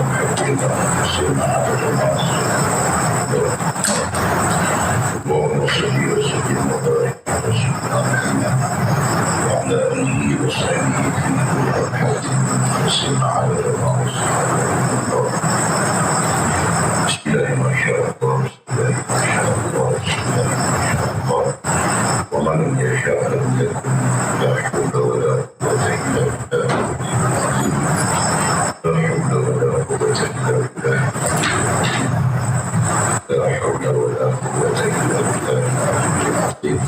حقنا سيدنا عبد الله اللهم صل وسلم وبارك على سيدنا محمد وعلى اله وصحبه في كل لمحة سيدنا عبد الله بسم الله ما شاء الله بسم الله ما شاء الله بسم الله ما شاء الله ومن لم يشاء لم يكن لا حول ولا قوة إلا بالله لا حول ولا قوة إلا بالله لا حول ولا قوة إلا بالله العلي العظيم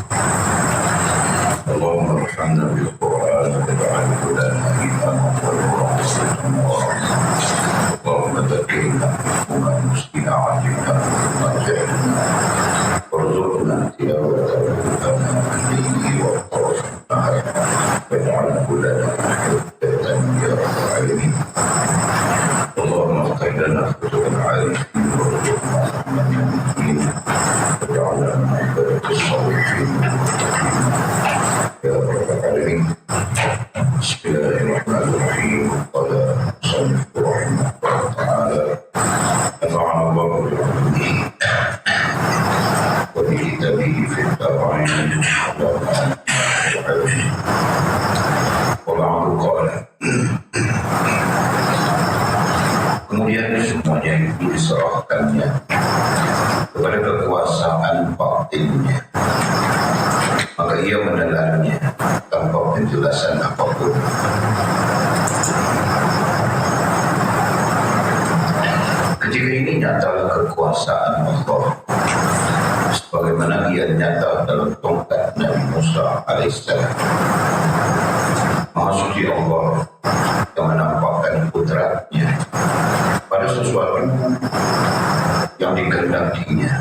اللهم ارحمنا بالقرآن واجعله لنا إماما ونورا ورحمة اللهم ذكرنا وما نسينا علمنا وما جهلنا وارزقنا تلاوته آناء الليل وأطراف النهار واجعله لنا حجة يا رب العالمين اللهم افتح لنا فتوح العارفين وارزقنا رحمة الدين واجعلنا من عبادة الصالحين يا رب العالمين بسم الله الرحمن الرحيم قال المصنف رحمه الله تعالى نفعنا الله بعلمه وبكتابه في الدارين وبعد قال kemudian semuanya itu diserahkannya kepada kekuasaan batinnya, maka ia menelannya tanpa penjelasan apapun. Ketika ini nyatalah kekuasaan Allah sebagaimana ia nyata dalam tongkat Nabi Musa alaihissalam. Maha suci Allah yang menampakkan kudratnya pada sesuatu yang dikehendakinya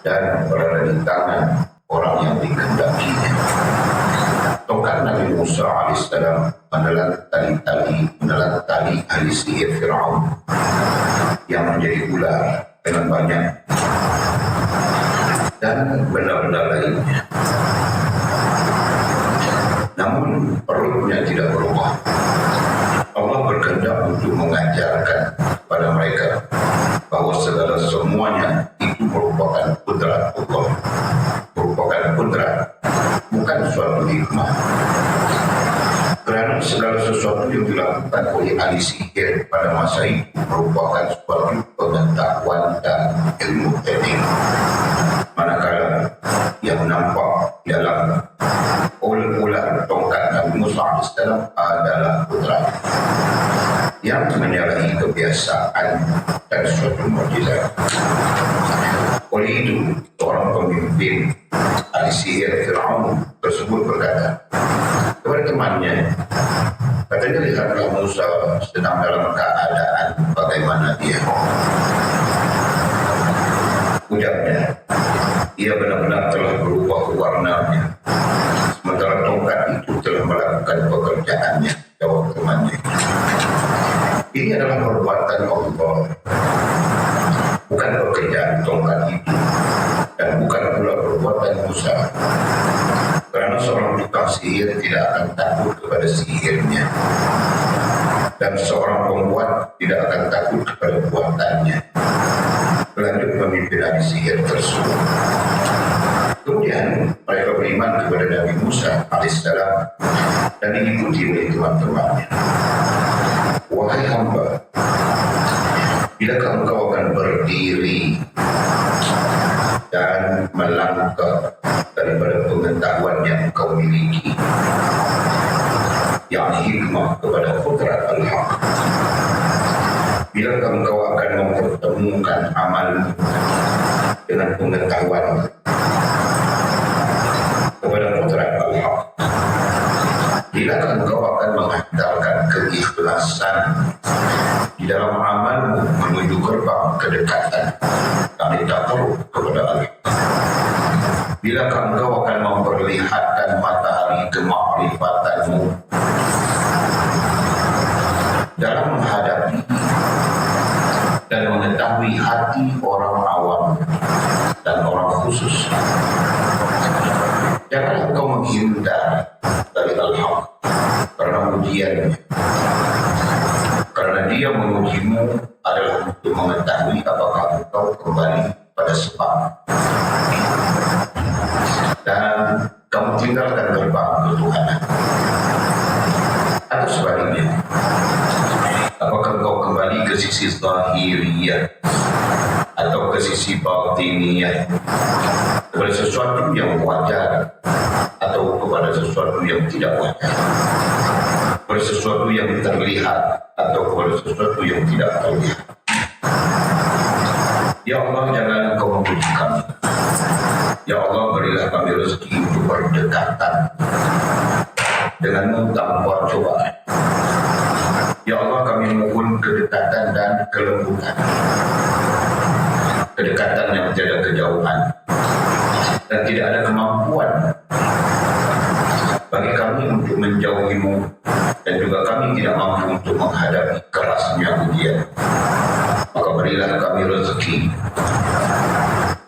dan berada di tangan orang yang dikehendakinya. Tongkat Nabi Musa alaihissalam menelan tali ahli sihir Fir'aun yang menjadi ular dengan banyak dan benda-benda lainnya. Namun perutnya tidak berubah. Allah berkehendak untuk mengajarkan kepada mereka bahwa segala semuanya itu merupakan kudrat Allah, merupakan kudrat, bukan suatu hikmah. Kerana segala sesuatu yang dilakukan oleh ahli sihir pada masa itu merupakan suatu pengetahuan dan ilmu teknik. Manakala yang nampak dalam ular tongkat Nabi Musa AS adalah kudrat yang menyalahi kebiasaan dan suatu mukjizat. Oleh itu, seorang pemimpin ahli sihir Fir'aun tersebut berkata kepada temannya, katanya, lihatlah Musa sedang dalam keadaan bagaimana dia. Ujarnya, ia benar-benar telah berubah warnanya, sementara tongkat itu telah melakukan pekerjaannya. Jawab temannya, ini adalah perbuatan Allah, bukan pekerjaan tongkat itu, dan bukan pula perbuatan Musa. Kerana seorang tukang sihir tidak akan takut kepada sihirnya, dan seorang pembuat tidak akan takut kepada buatannya. Lanjut pemimpin ahli sihir tersebut. Kemudian mereka beriman kepada Nabi Musa alaihissalam dan diikuti oleh teman-temannya. Wahai hamba, bilakah engkau akan berdiri dan melangkah daripada pengetahuan yang engkau miliki, yakni hikmah kepada kudrat al-haq? Bilakah engkau akan mempertemukan amalmu dengan pengetahuan kepada kudrat al-haq? Bilakah engkau akan mengandalkan keikhlasan di dalam amalmu menuju gerbang kedekatan dan takarrub kepada Allah? Bilakah engkau akan memperlihatkan matahari kema'rifatanmu dalam menghadapi dan mengetahui hati orang awam dan orang khusus? Janganlah engkau menghindar dari al-haq karena ujiannya, karena Kerana dia mengujimu adalah untuk mengetahui apakah engkau kembali pada sebab dan kamu tinggalkan gerbang ketuhanan. Atau sebaliknya, apakah engkau kembali ke sisi zahiriyah atau ke sisi batiniyah, kepada sesuatu yang wajar atau kepada sesuatu yang tidak wajar, kepada sesuatu yang terlihat atau kepada sesuatu yang tidak terlihat. Ya Allah, jangan engkau mempuji kami. Ya Allah, berilah kami rezeki untuk berdekatan denganmu tanpa cobaan. Ya Allah, kami mohon kedekatan dan kelembutan, kedekatan yang tiada kejauhan dan tidak ada kemampuan bagi kami untuk menjauhimu, dan juga kami tidak mampu untuk menghadapi kerasnya ujian. Maka berilah kami rezeki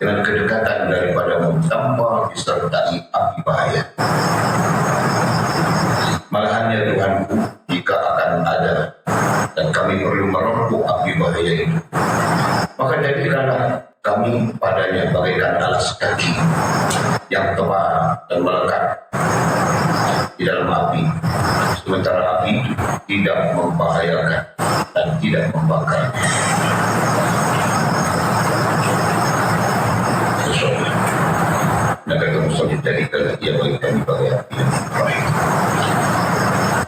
dengan kedekatan daripadamu tanpa disertai api bahaya. Malahan ya Tuhanku, jika akan ada dan kami perlu merempuh api bahaya itu, maka jadikanlah kami padanya bagaikan alas kaki yang tebal dan melekat di dalam api, sementara api itu tidak membahayakan dan tidak membakar. Maka kamu solid dari ia bagi kami bagai api yang baik.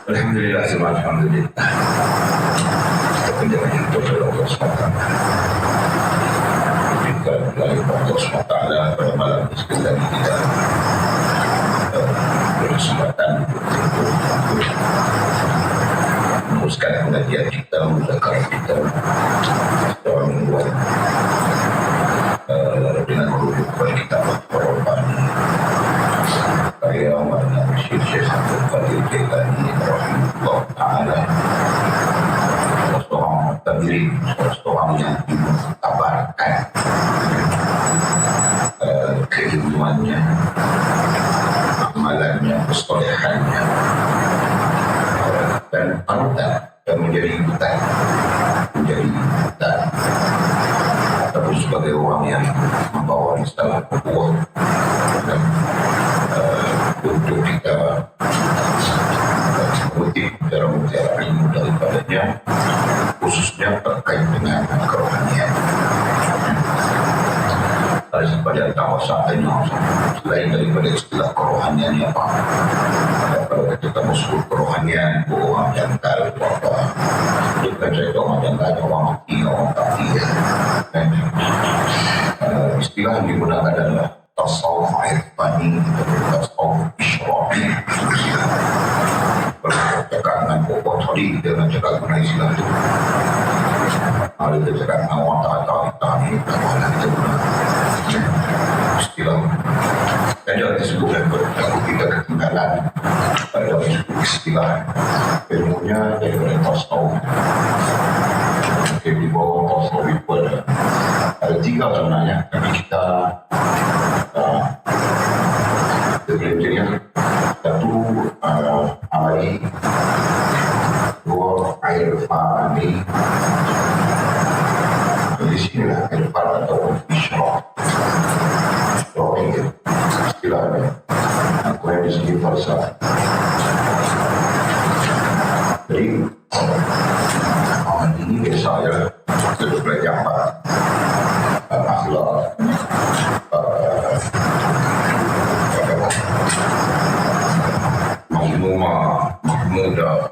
Alhamdulillah, semua alhamdulillah. Kita penjaga yang terhadap Allah SWT. Kita melalui Allah SWT pada malam sekali kita berkesempatan untuk meneruskan pengajian kita, muzakirah kita setelah membuat dengan merujuk kepada kitab Al-Rabbani karya Maulana Syekh Abdul Qadir Jailani rahimahullah ta'ala, seorang tabirin, seorang yang ditabarkan keilmuannya, amalannya, kesolehannya, dan panutan yang menjadi ikutan ataupun sebagai orang yang membawa risalah nubuwah dan untuk kita mengutip mutiara ilmu daripadanya, khususnya terkait dengan kerohanian. Daripada tawasaannya, selain daripada istilah kerohanian yang apa, kalau kita masuk kerohanian, orang yang tahu apa, bukan saya orang yang tak ada, orang mati, orang kafir. Istilah yang digunakan adalah tasawuf irfani atau tasawuf isyrafi. Kalau cakap dengan pokok tadi, kita nak cakap guna istilah itu. Kalau kita cakap dengan orang tak ini, tak boleh kita guna istilah. Dan jangan disebutkan takut kita ketinggalan pada istilah ilmunya daripada tasawuf. Di bawah tasawuf itu ada tiga sebenarnya, tapi kita belajarnya satu amali, dua irfani. Di sinilah irfan atau isyraf. Istilahnya aku yang di segi falsafah. Jadi ini biasa ya, kita belajar akhlak, mahmudah,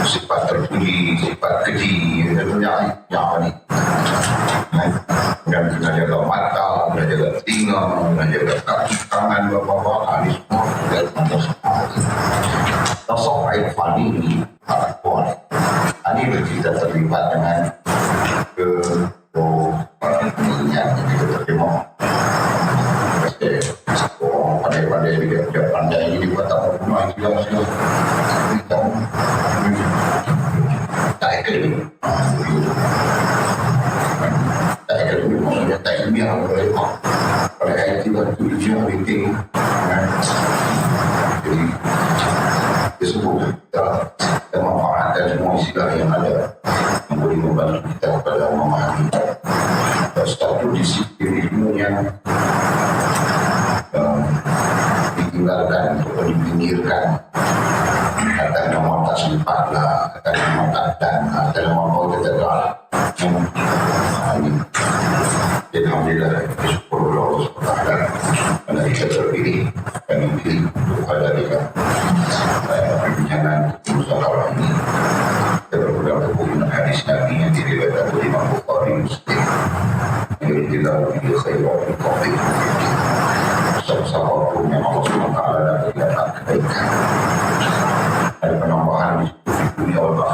sifat terpuji, sifat keji, yang ini. Dan kena jaga mata, kena jaga telinga, kena jaga kaki, tangan, bawah-bawah, ini semua dalam Allah SWT. Tasawuf irfani ini sangat kuat. Ini kita terlibat dengan kerohanian yang kita terima. Orang pandai-pandai dia pandai ini dibuat tak berguna, istilah-istilah. Tak akademik. Tak akademik maksudnya tak ilmiah. Oleh IT dan tujuan meeting. Jadi disebut kita memanfaatkan semua istilah yang ada. membantu kita kepada memahami satu disiplin ilmu yang ditinggalkan atau dipinggirkan. Kata nama tak sempat lah, kata nama tak dan, kata nama kau tertegal. Dan Alhamdulillah, bersyukur Allah SWT kerana kita terpilih dan dipilih untuk hadirkan perbincangan musawarah ini. Kita berpegang teguh dengan hadis Nabi yang diriwayatkan oleh Imam Bukhari Muslim. Alhamdulillah, bila khairah dan taufiq. Siapa pun yang Allah SWT dan dapat kebaikan. Ada penambahan di dunia Allah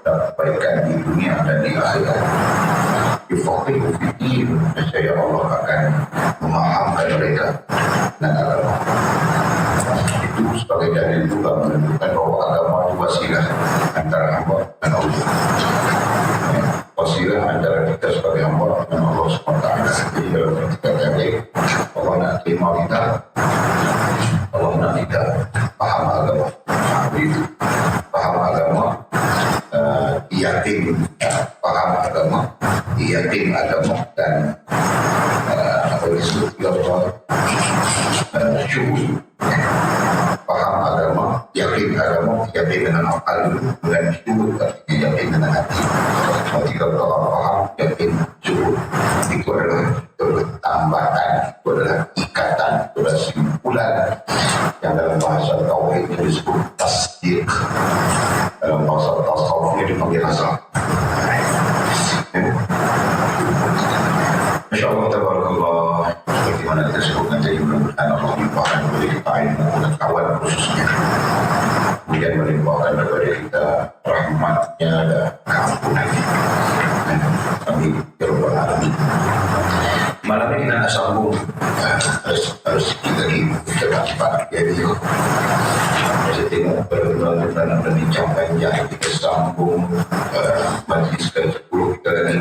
dan kebaikan di dunia dan di akhirat. Yufaqihu fiddin, nescaya Allah akan memahamkan mereka dan agama. Itu sebagai dalil juga menunjukkan bahawa agama itu wasilah antara hamba dan Allah. Wasilah antara kita sebagai hamba dan Allah SWT. Jadi dalam ketika tadi Allah nak terima kita, Allah nak kita faham agama. Itu faham agama, yakin faham agama, yakin agama dan apa disebut syukur. Faham agama, yakin agama, yakin dengan akal dan syukur artinya yakin dengan hati. Ketika orang faham, yakin, syukur, itu adalah tambatan, itu adalah ikatan, itu adalah simpulan yang dalam bahasa tauhid disebut tasdiq. Dalam bahasa tasawuf dipanggil asal. InsyaAllah tabarakallah, seperti mana kita sebutkan tadi, mudah-mudahan Allah melimpahkan kepada kita ilmu dan kawan khususnya. Kemudian melimpahkan kepada kita rahmatnya dan keampunannya. Amin. Ya Rabbal Alamin. Malam ini kita nak sambung harus kita kita dapat jadi saya tengok perkembangan dan berbincang panjang kita sambung majlis ke-10 kita lagi.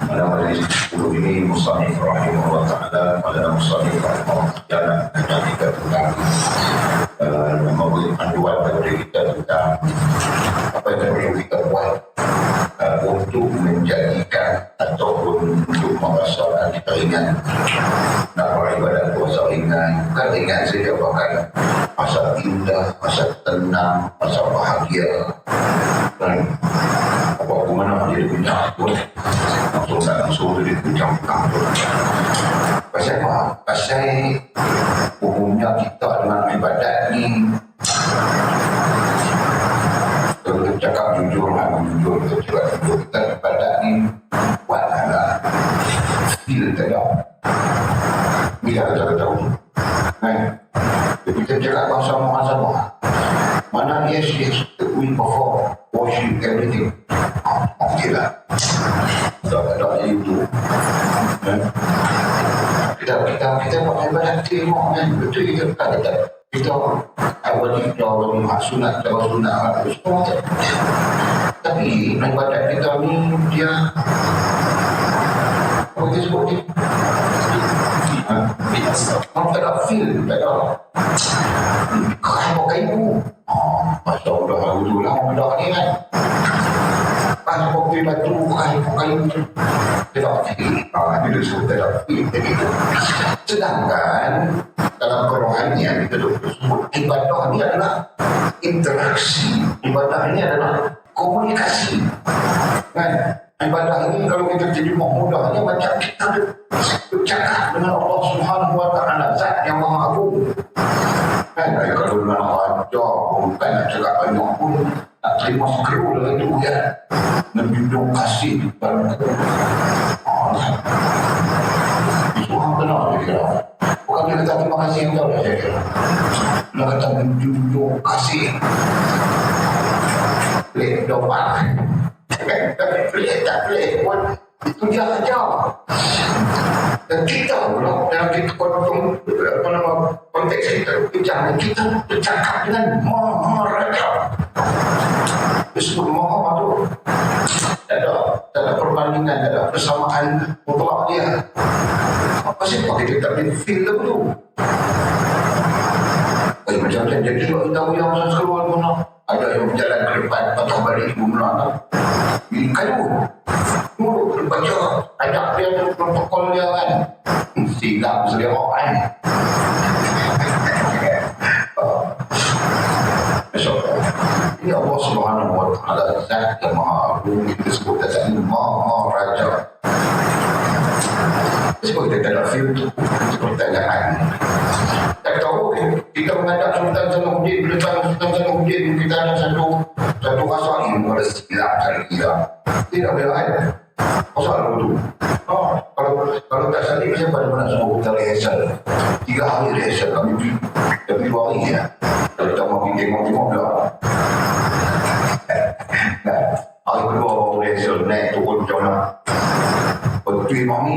Pada majlis ke-10 ini Musannif rahimahullah ta'ala, pada Musannif rahimahullah ta'ala yang kita tentang memberi panduan kepada kita tentang apa yang perlu kita buat untuk menjadikan ataupun untuk merasakan kita ringan nak beribadat puasa ringan, bukan ringan saja, bahkan masa indah, masa tenang, masa bahagia dan apa-apa mana dia bincang pun langsung dia bincang pun. Pasal apa? Pasal umumnya kita dengan ibadat ni kalau kita cakap jujur, kita ibadat ni buat lah feel tak bila kita tahu kita cakap sama-sama mana yes we perform worship everything okey lah tak itu kita buat ibadat tengok kan betul kita awal hak sunat semua tapi ibadat kita ni dia apa dia sebut ni orang tak ada feel tak ada pakai ibu masa udah dulu lah udah ni kan pas pakai batu pakai ibu dia tak feel dia sebut tak ada feel begitu. Sedangkan dalam kerohanian kita sebut ibadah ni adalah interaksi, ibadah ini adalah komunikasi kan. Ibadah ini kalau kita jadi mudahnya macam kita bercakap dengan Allah Subhanahu Wa Taala, Zat yang Maha Agung kan. Kalau dengan wajah bukan nak cakap banyak pun nak terima scroll itu ya, menjunjung kasih pada itu hal benar dia kira. Bukan dia kata terima kasih yang tahu saya kira. Dia kata menjunjung kasih. Pelik doang. Tapi pelik tak pelik pun itu dia saja. Dan kita pula dalam kita konteks kita bicara, kita bercakap dengan Maha Raja. Disebut Maha itu tak ada perbandingan, tak ada persamaan mutlak dia. Apa sih pakai kita punya feel dulu? Macam-macam jadi juga kita tahu yang masa keluar mana. Ada yang berjalan ke depan, patah balik ibu melana. Bilik kayu. Mulut baca. Ajak dia tu protokol dia kan. Silap seliok kan. Masya Allah. Ini Allah Subhanahu wa Ta'ala Zat yang Maha Agung. Kita sebut Zat ini Maha Raja. Sebab kita tak ada filter pertanyaan. Tak tahu kita menghadap Sultan Salahuddin, depan Sultan Salahuddin kita ada satu masalah ini pada silap cari kira. Tidak boleh ada. Masalah itu. Kalau tak salib saya pada mana semua kita rehearsal. 3 hari rehearsal kami pergi 2 hari ya. Kalau tak mau pergi tengok dah. Hari kedua baru rehearsal naik turun macam mana. Betul mami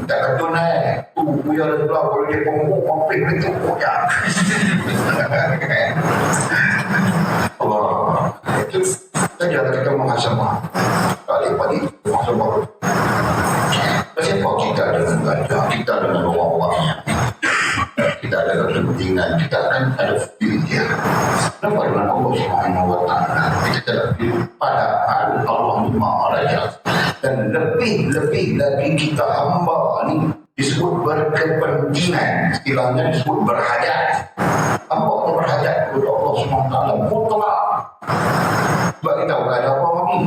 tak kata naik. Tu punya ada sebelah kalau dia pengumum mampir itu punya. Allah. Itu saja kita menghasabah. Kali-kali menghasabah. Siapa kita dengan gajah, kita dengan orang-orangnya. Kita ada kepentingan, kita akan ada feel dia. Kenapa dengan Allah Subhanahu wa Ta'ala? Kita ada feel pada Allah Maha Raja. Dan lebih-lebih lagi kita hamba ni disebut berkepentingan, istilahnya disebut berhajat. Hamba itu berhajat kepada Allah Subhanahu wa Ta'ala mutlak. Sebab kita tak ada apa ni,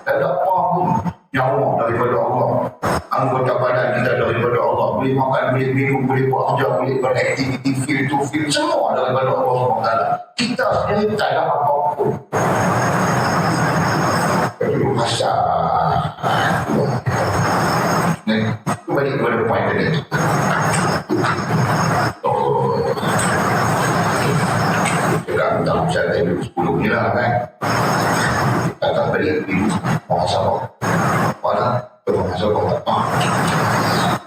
tak ada apa pun. Nyawa daripada Allah, anggota badan kita daripada Allah, boleh makan, boleh minum, boleh buat kerja, boleh beraktiviti, feel to feel, semua daripada Allah SWT. Kita sendiri tak ada apa-apa. Itu pasal kembali kepada poin tadi. Cakap tentang usaha tadi 10 ni lah kan. Akan balik ibu muhasabah. Pada muhasabah apa?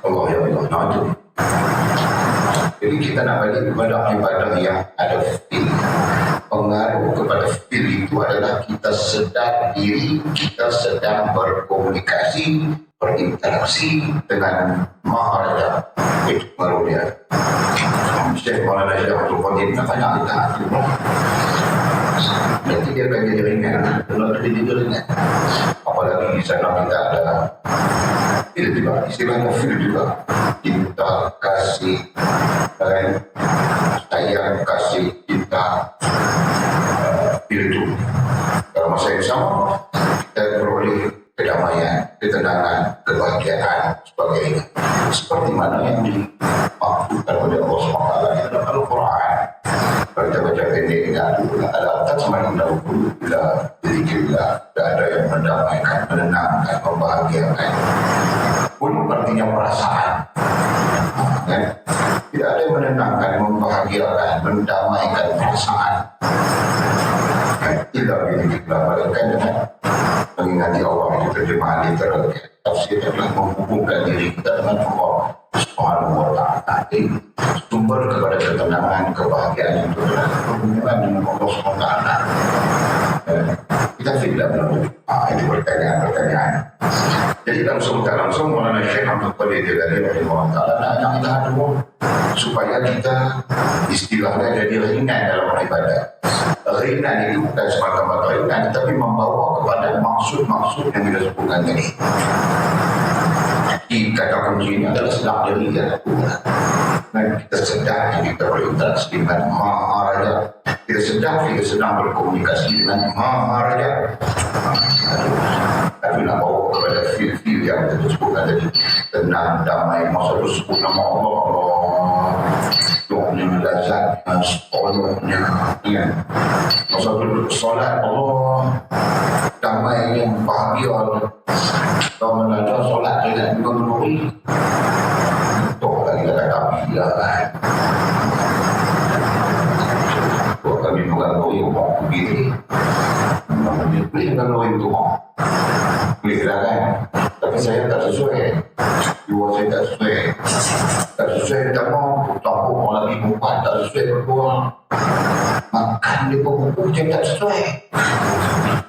Allah ya Allah. Nah itu. Jadi kita nak balik kepada ibadah yang ada feel. Pengaruh kepada feel itu adalah kita sedar diri, kita sedang berkomunikasi, berinteraksi dengan Maha Raja. Itu pengaruh dia. Syekh Maulana Syekh Abdul Qadir nak tanya kita hati. Nanti dia akan jadi ringan. Kalau dia jadi ringan. Apalagi di sana kita ada feel juga. Istilahnya feel juga. Kita kasih sayang, kasih kita feel itu. Dalam masa yang sama kita beroleh kedamaian, ketenangan, kebahagiaan sebagainya. Seperti mana yang dimaksudkan oleh Allah SWT dalam Al-Quran. Kalau kita baca pendek dengan ada atas mana dahulu bila dirikilah tidak ada yang mendamaikan, menenangkan, membahagiakan. Pun artinya perasaan. Kan? Tidak ada yang menenangkan, membahagiakan, mendamaikan perasaan. Tidak dirikilah mereka dengan mengingati Allah. Itu terjemahan literal. Tafsir adalah menghubungkan diri kita dengan Allah Subhanahu wa Ta'ala. Sumber kepada ketenangan, kebahagiaan itu adalah hubungan dengan Allah Subhanahu wa Ta'ala. Kita tidak melalui itu pertanyaan. Jadi langsung Maulana Syekh Abdul Qadir Jilani rahimahullah ta'ala nak kita hadap supaya kita istilahnya jadi ringan dalam ibadah. Ringan itu bukan semata-mata ringan, tapi membawa kepada maksud-maksud yang kita sebutkan tadi. Kata kuncinya adalah sedang diri dan kita sedang kita berinteraksi dengan Maha Raja. Kita sedang berkomunikasi dengan Maha Raja. Tapi nak bawa kepada feel-feel yang kita sebutkan tadi, tenang, damai, masa itu sebut nama Allah, doanya lazat, sepenuhnya, masa itu solat Allah, damai, bahagia. Kalau mengajar solat dengan juga menurut itu lagi kata bila kan kalau kami bukan lori mau begini boleh kan lori itu mau boleh kan tapi saya tak sesuai dua saya tak sesuai tak mau tahu lagi empat tak sesuai berdua makan di buku saya tak sesuai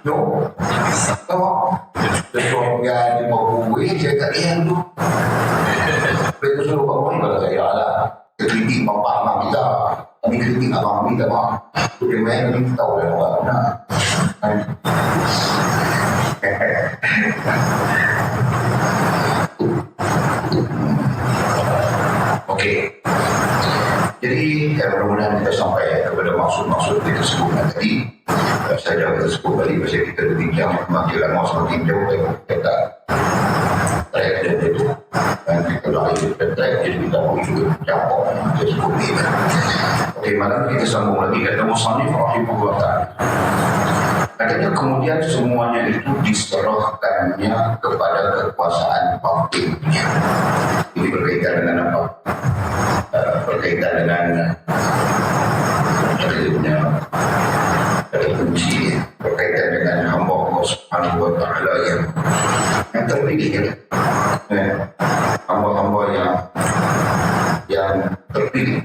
no sesuai di buku saya tak lihat tu mereka suruh bangun pada saya lah kritik abang kita kami kritik abang kita tu dia main kita tahu yang orang nak Okey. Jadi mudah-mudahan kita sampai kepada maksud-maksud kita sebutkan tadi. Saya dah sebut balik pasal kita berbincang makin lama semakin jauh kita track dia itu. Dan kita dah kita track jadi kita pun juga jawab yang kita sebut ni. Okey, malam kita sambung lagi kata Musannif rahimahullah ta'ala. Katanya kemudian semuanya itu diserahkannya kepada kekuasaan batinnya. Ini berkaitan dengan apa? Berkaitan dengan kunci berkaitan dengan hamba Allah Subhanahu wa ta'ala yang terpilih hamba-hamba yang terpilih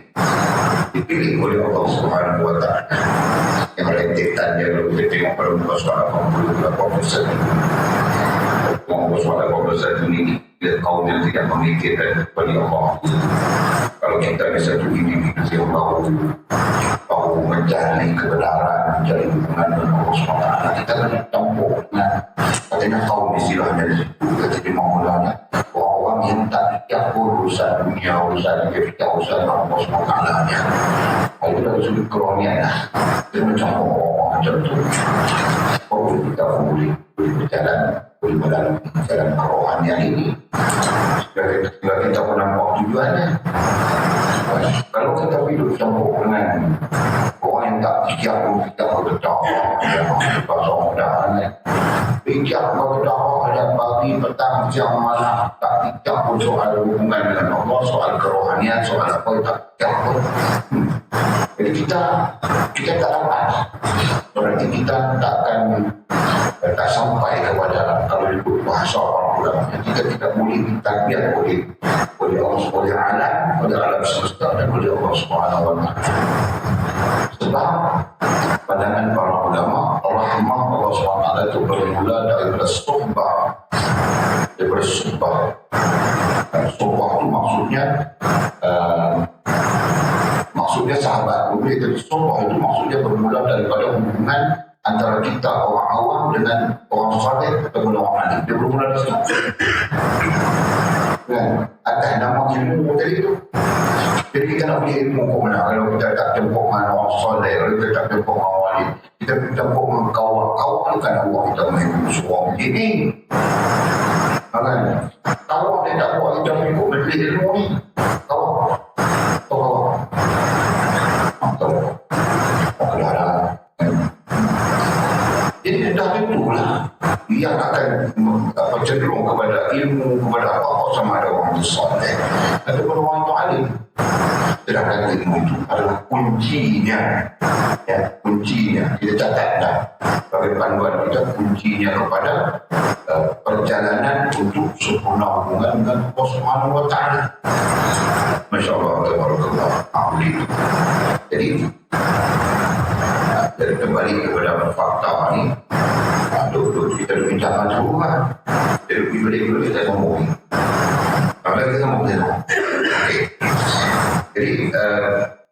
dipilih oleh Allah Subhanahu wa ta'ala yang rentetan dia kalau kita tengok pada muka suara 81 ini dia kaum yang tidak memikirkan kepada Allah. Kalau kita ada satu individu yang baru mencari kebenaran, mencari hubungan dengan Allah SWT, kita kena tampuk dengan katanya kaum istilahnya di situ, kata maulana orang yang tak fikir urusan dunia, urusan dia fikir urusan Allah SWT nya. Itu dari sudut kerohanian lah. Dia macam orang macam tu. Baru kita boleh berjalan, boleh melalui jalan kerohanian ini. Bila kita pun nampak tujuannya. Kalau kita hidup campur dengan orang yang tak fikir pun kita berdetak pasal mudahan fikir berdetak ada pagi, petang, siang, malam tak fikir pun soal hubungan dengan Allah, soal kerohanian, soal apa tak fikir pun. Jadi kita tak dapat, berarti kita tak sampai kepada kalau ikut bahasa orang ulama kita tidak boleh ditakbir oleh Allah, oleh alam semesta dan oleh Allah Subhanahu wa ta'ala. Sebab pandangan para ulama rahmah Allah Subhanahu wa ta'ala itu bermula daripada suhbah. Daripada suhbah. Suhbah itu maksudnya sahabat. Boleh jadi suhbah itu maksudnya bermula daripada hubungan antara kita orang awam dengan orang saleh atau orang alim. Dia bermula di situ. Kan? Atas nama ilmu tadi tu. Jadi kita nak punya ilmu ke mana? Kalau kita tak jemput dengan orang saleh, kalau kita tak jemput dengan orang alim, kita jemput dengan kawan-kawan kan Allah kita mengikut suara begini. Kan? Kawan dia tak buat kita mengikut beli ilmu ni. Kawan. Jadi dah tentulah yang akan cenderung kepada ilmu, kepada apa-apa sama ada orang itu soleh ataupun orang itu alim. Sedangkan ilmu itu adalah kuncinya. Ya, kuncinya. Kita catat dah sebagai panduan kita kuncinya kepada perjalanan untuk sempurna hubungan dengan Allah Subhanahu wa ta'ala. Masya Allah, tabarakallah. Jadi kembali kepada fakta ni, kita bincangkan semua. Jadi balik kita ngomong. Maka kita ngomong dulu. Okey. Jadi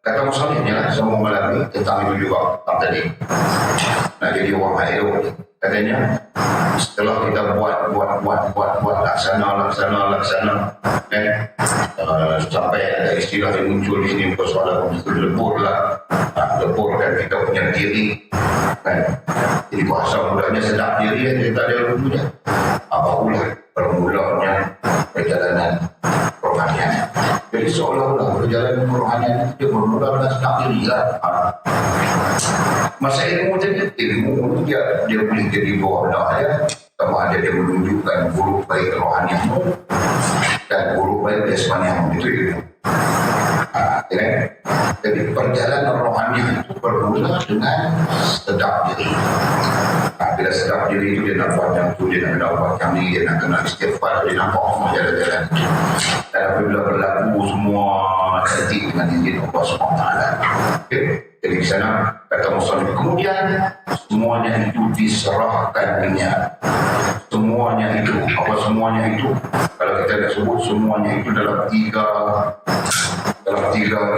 kata musallimnya semua malam ni tentang itu juga tentang tadi. Nah, jadi orang air katanya setelah kita buat laksana sampai ada istilah yang muncul di sini persoalan lebur lah. Lebur kan kita punya diri kan. Jadi bahasa mudahnya sedap diri yang kita ada ilmunya. Barulah permulaannya perjalanan rohanian. Jadi seolah-olah perjalanan rohanian itu bermula dengan sedap diri lah. Masa ilmu dia boleh jadi dua belah ya. Sama ada dia menunjukkan buruk baik rohanianmu dan buruk baik jasmanianmu itu ilmu. Jadi perjalanan rohani itu bermula dengan sedap diri. Bila sedap diri itu dia nak buat yang tu, dia nak buat yang ni, dia nak kena istighfar, dia nampak semua jalan-jalan. Dan apabila berlaku semua cantik dengan izin Allah SWT. Okay. Jadi di sana kata Muslim kemudian semuanya itu diserahkannya. Semuanya itu, apa semuanya itu? Kalau kita nak sebut semuanya itu dalam tiga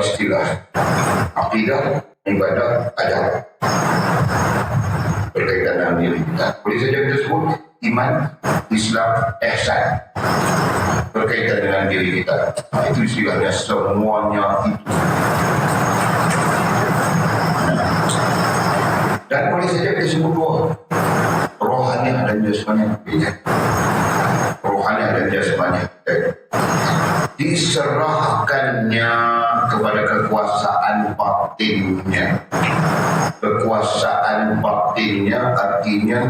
istilah. Akidah, ibadah, adab. Berkaitan dengan diri kita. Boleh saja kita sebut iman, Islam, ihsan. Berkaitan dengan diri kita. Itu istilahnya semuanya itu. Dan boleh saja disebut dua. Rohani dan jasmani. Rohani dan jasmani. Diserahkannya kepada kekuasaan batinnya. Kekuasaan batinnya artinya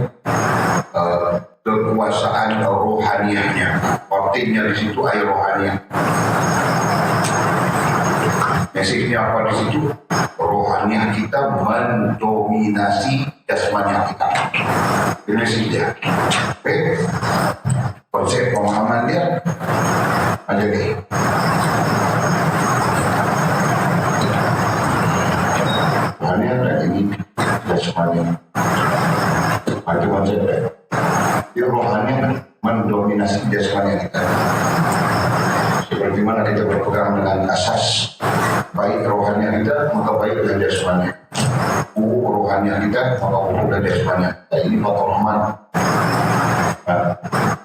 kekuasaan rohaniahnya. Batinnya di situ air rohaniah. Mesejnya apa di situ? Rohaniah kita mendominasi jasmaniah kita. Ini mesejnya. Oke. Konsep pemahaman dia ada nih. Rohaniah dan ini jasmaniah. Itu konsepnya. Dia rohaniah mendominasi jasmaniah kita. Seperti mana kita berpegang dengan asas baik rohaniah kita, maka baik dengan jasmaniah. Pupuk rohaniah kita, maka pupuk dan jasmaniah. Ini Fathur Rahman.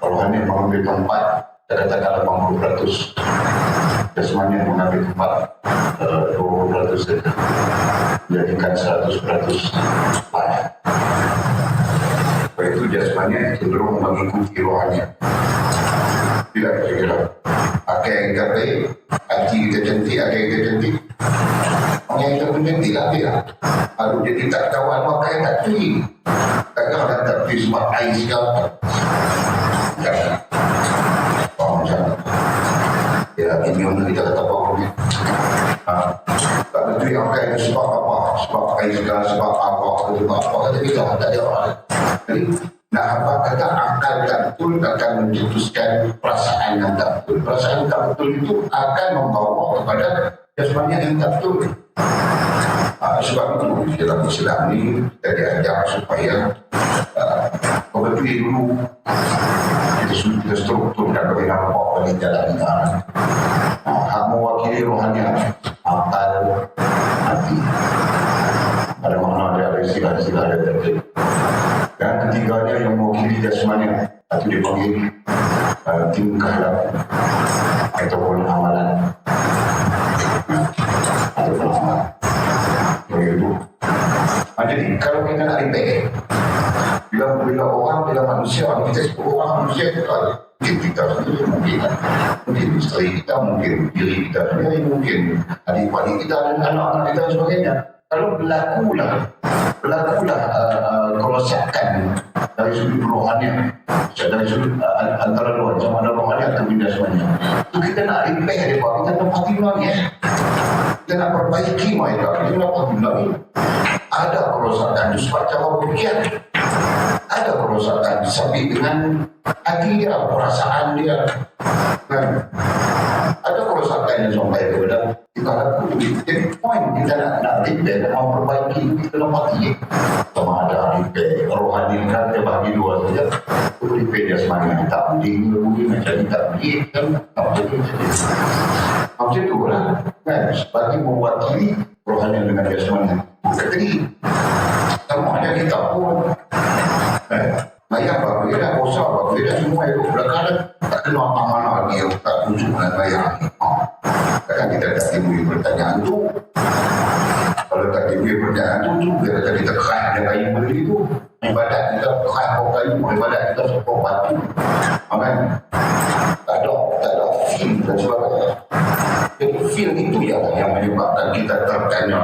Rohaniah mengambil tempat, katakanlah 80%. Jasmaniah mengambil tempat 20% saja. Jadikan 100% layak. Itu jasmaniah cenderung mengikuti rohaniah. Tidak kira-kira. Akan yang kita baik, hati kita cantik, akan yang kita cantik. Orang yang kita pun cantik lah, tidak. Kalau jadi tak kawan, maka yang tak pilih. Takkan orang tak pilih sebab air segala. Jangan. Faham macam mana? Ya, ini yang kita kata apa ni? Tak betul yang akan sebab apa? Sebab air segala, sebab apa? Sebab apa? Kata kita, tak ada orang. Jadi, nak apa kata akal tak betul akan mencetuskan perasaan yang tak betul. Perasaan yang tak betul itu akan membawa kepada jasmaniah yang tak betul. Sebab itu dalam Islam ini kita diajar supaya betul dulu kita strukturkan bagi nampak bagi jalan ini. Hak mewakili rohaniah, akal, hati. Ada makna dari istilah-istilah yang terjadi. Dan ketiganya yang mewakili jasmaniah atau dipanggil tingkah laku ataupun amalan ataupun amalan. Begitu. Jadi kalau kita nak repair, bila orang, bila manusia, kita sebut orang manusia itu mungkin kita sendiri, mungkin isteri kita, mungkin diri kita sendiri, mungkin adik-adik kita dan anak-anak kita dan sebagainya. Kalau berlakulah kerosakan dari sudut rohaniah, dari sudut antara dua, sama ada rohaniah atau jasmaniah, itu kita nak repair dia, kita nak patimlangnya, kita nak perbaiki mereka, kita nak patimlangi. Ada kerosakan di sebab cara berfikir, ada kerosakan disebabkan dengan hati dia, perasaan dia, kan? Ada kerosakan yang sampai kepada kita laku. Jadi poin kita nak repair, nak memperbaiki, kita nak pakai sama ada repair rohani kan dia bagi dua saja. Itu repair jasmani, tak penting macam ni, tak penting kan, tak penting macam itu lah kan, seperti mewakili rohani dengan jasmani. Jadi semuanya kita pun bayar bagi dia, kosa bagi dia, semua itu belakang tak kena apa-apa lagi yang tak tujuh dengan bayar. Kan kita tak timbul pertanyaan tu. Kalau tak timbul pertanyaan tu kita kita keras dengan kayu beli tu. Ibadat kita keras bawa kayu, ibadat kita sepuluh batu. Kan? Tak ada feel dan sebagainya. Jadi feel itu yang menyebabkan kita tertanya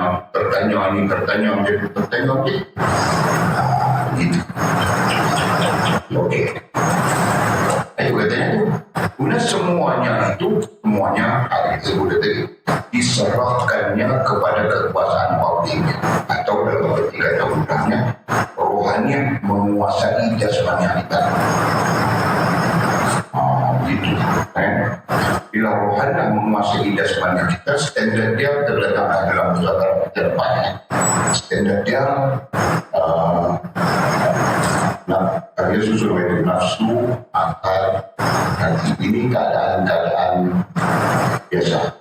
begitu. Okey. Ayo katanya tu, guna semuanya ada disebut tadi, diserahkannya kepada kekuasaan batinnya atau dalam arti kata udahnya rohaniah menguasai jasmaniah kita. Begitu. Bila rohaniah menguasai jasmaniah kita, standar dia terletak dalam muzakarah kita depannya. Standar dia dia susul itu nafsu, akal, hati. Ini keadaan biasa.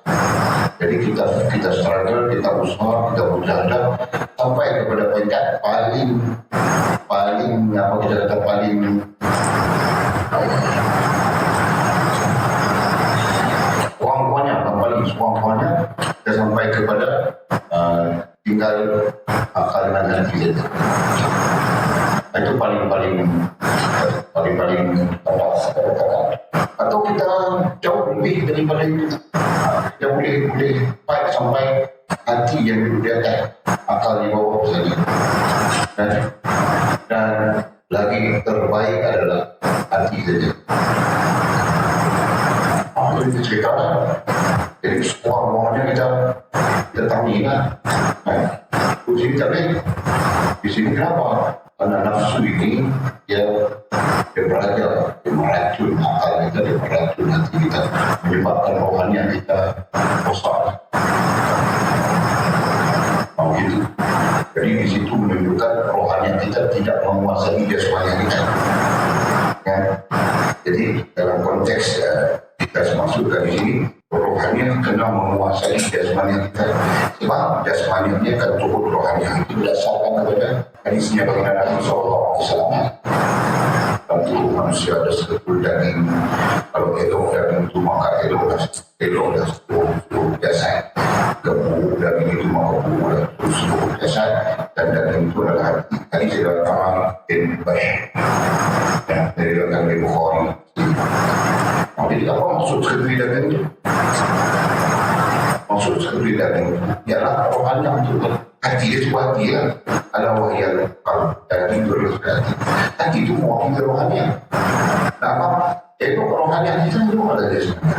Jadi kita struggle, kita usaha, kita berjalan sampai kepada peringkat paling apa kita kata paling paling atau kita jauh lebih daripada itu. Kita boleh fight sampai hati yang duduk di atas, akal di bawah saja. Dan lagi terbaik adalah hati saja. Itu cerita lah. Jadi semuanya kita tahu kan. Di sini tak baik. Di sini kenapa? Karena nafsu ini dia belajar, dia meracun akal kita, dia meracun hati kita, menyebabkan rohanian kita rosak. Begitu. Jadi di situ menunjukkan rohanian kita tidak menguasai jasmani kita. Ya. Jadi dalam konteks kita masukkan di sini, rohanian kena menguasai jasmani kita. Sebab jasmani akan turut rohanian itu berdasarkan kepada hadisnya baginda Nabi SAW. Tentu manusia ada seketul daging. Kalau elok daging itu maka eloklah seluruh jasad. Kebu daging itu maka kebulah seluruh jasad. Dan daging itu adalah hati. Tadi saya dalam kamar bin Bashir. Dari dalam Bukhari. Jadi apa maksud seketul daging itu? Maksud seketul daging itu ialah rohanian itu. Hati dia itu hati lah. Ala wahyal qalb, daging itu adalah hati. Hati itu mewakili rohanian. Kenapa? Elok rohanian kita itu ada jasmani.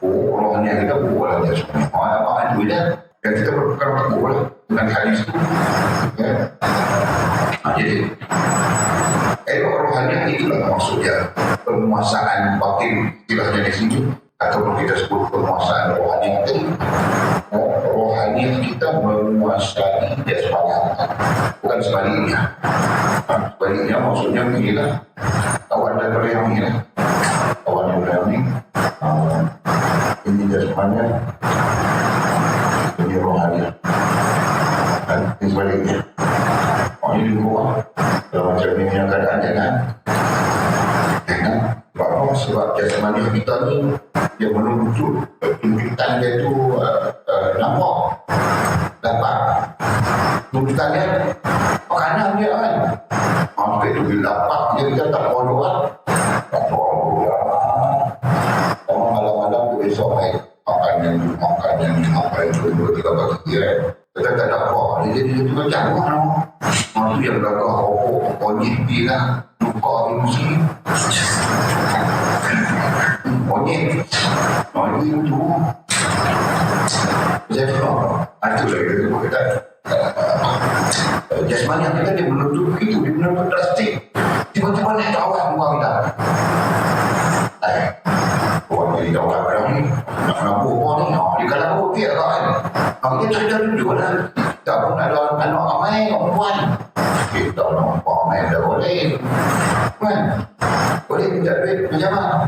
Rohanian kita bukan ada jasmani. Apa itu dia? Dan kita berpegang teguh lah dengan hadis itu. Ya. Jadi elok rohanian itulah maksudnya penguasaan batin, istilahnya di sini, ataupun kita sebut penguasaan rohanian tadi. Rohanian kita menguasai jasmani kita, bukan sebaliknya. Sebaliknya maksudnya beginilah, kawan dan yang ini, ini jasmani, ini rohanian, dan ini sebaliknya. Ini dua, dalam macam ini yang keadaannya kan. Sebab jasmani kita ni dia menuntut tuntutan dia tu nampak dapat tuntutannya makanan dia kan. Sampai tu bila dapat dia kita tak bodoh tak bodoh malam-malam tu esok main makan yang tu 2-3 pagi kita tak dapat jadi dia tu macam mana tu yang gagah pokok dia lah luka emosi monyet itu jadi itu lagi kita jasmani yang kita dia menuntut begitu, dia menuntut drastik tiba-tiba naik ke awas muka kita orang jadi jawab orang ni nak nabur orang ni dia kalau nabur dia kan dia cerita dulu lah tak pun ada anak ramai orang puan kita nampak ramai dah boleh kan boleh minta duit macam mana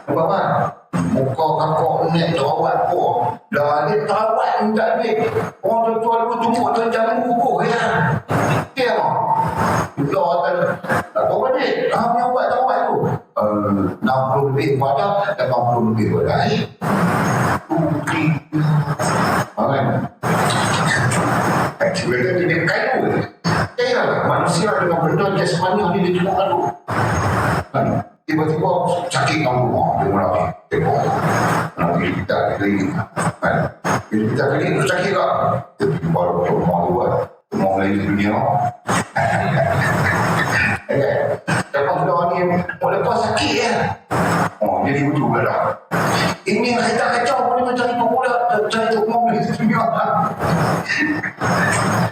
Bapak, muka kakak ni terawat pun. Dah dia terawat minta duit. Orang tua dulu tunggu tu jangan buku ya. Dia dah tak apa duit. Kami buat terawat tu. 60 lebih pada 80 lebih pada. Kan? Sebenarnya dia kayu. Manusia dengan benda jasmani yang ditutup dulu. Kan? Tiba-tiba sakit kamu dia mulai tengok nanti kita keliling kan kita keliling tu sakit tak tiba-tiba doktor mau buat mau lagi dunia dapat sudah ni mau lepas sakit ya jadi betul lah ini kereta kacau boleh macam itu pula cari tu mau beli dunia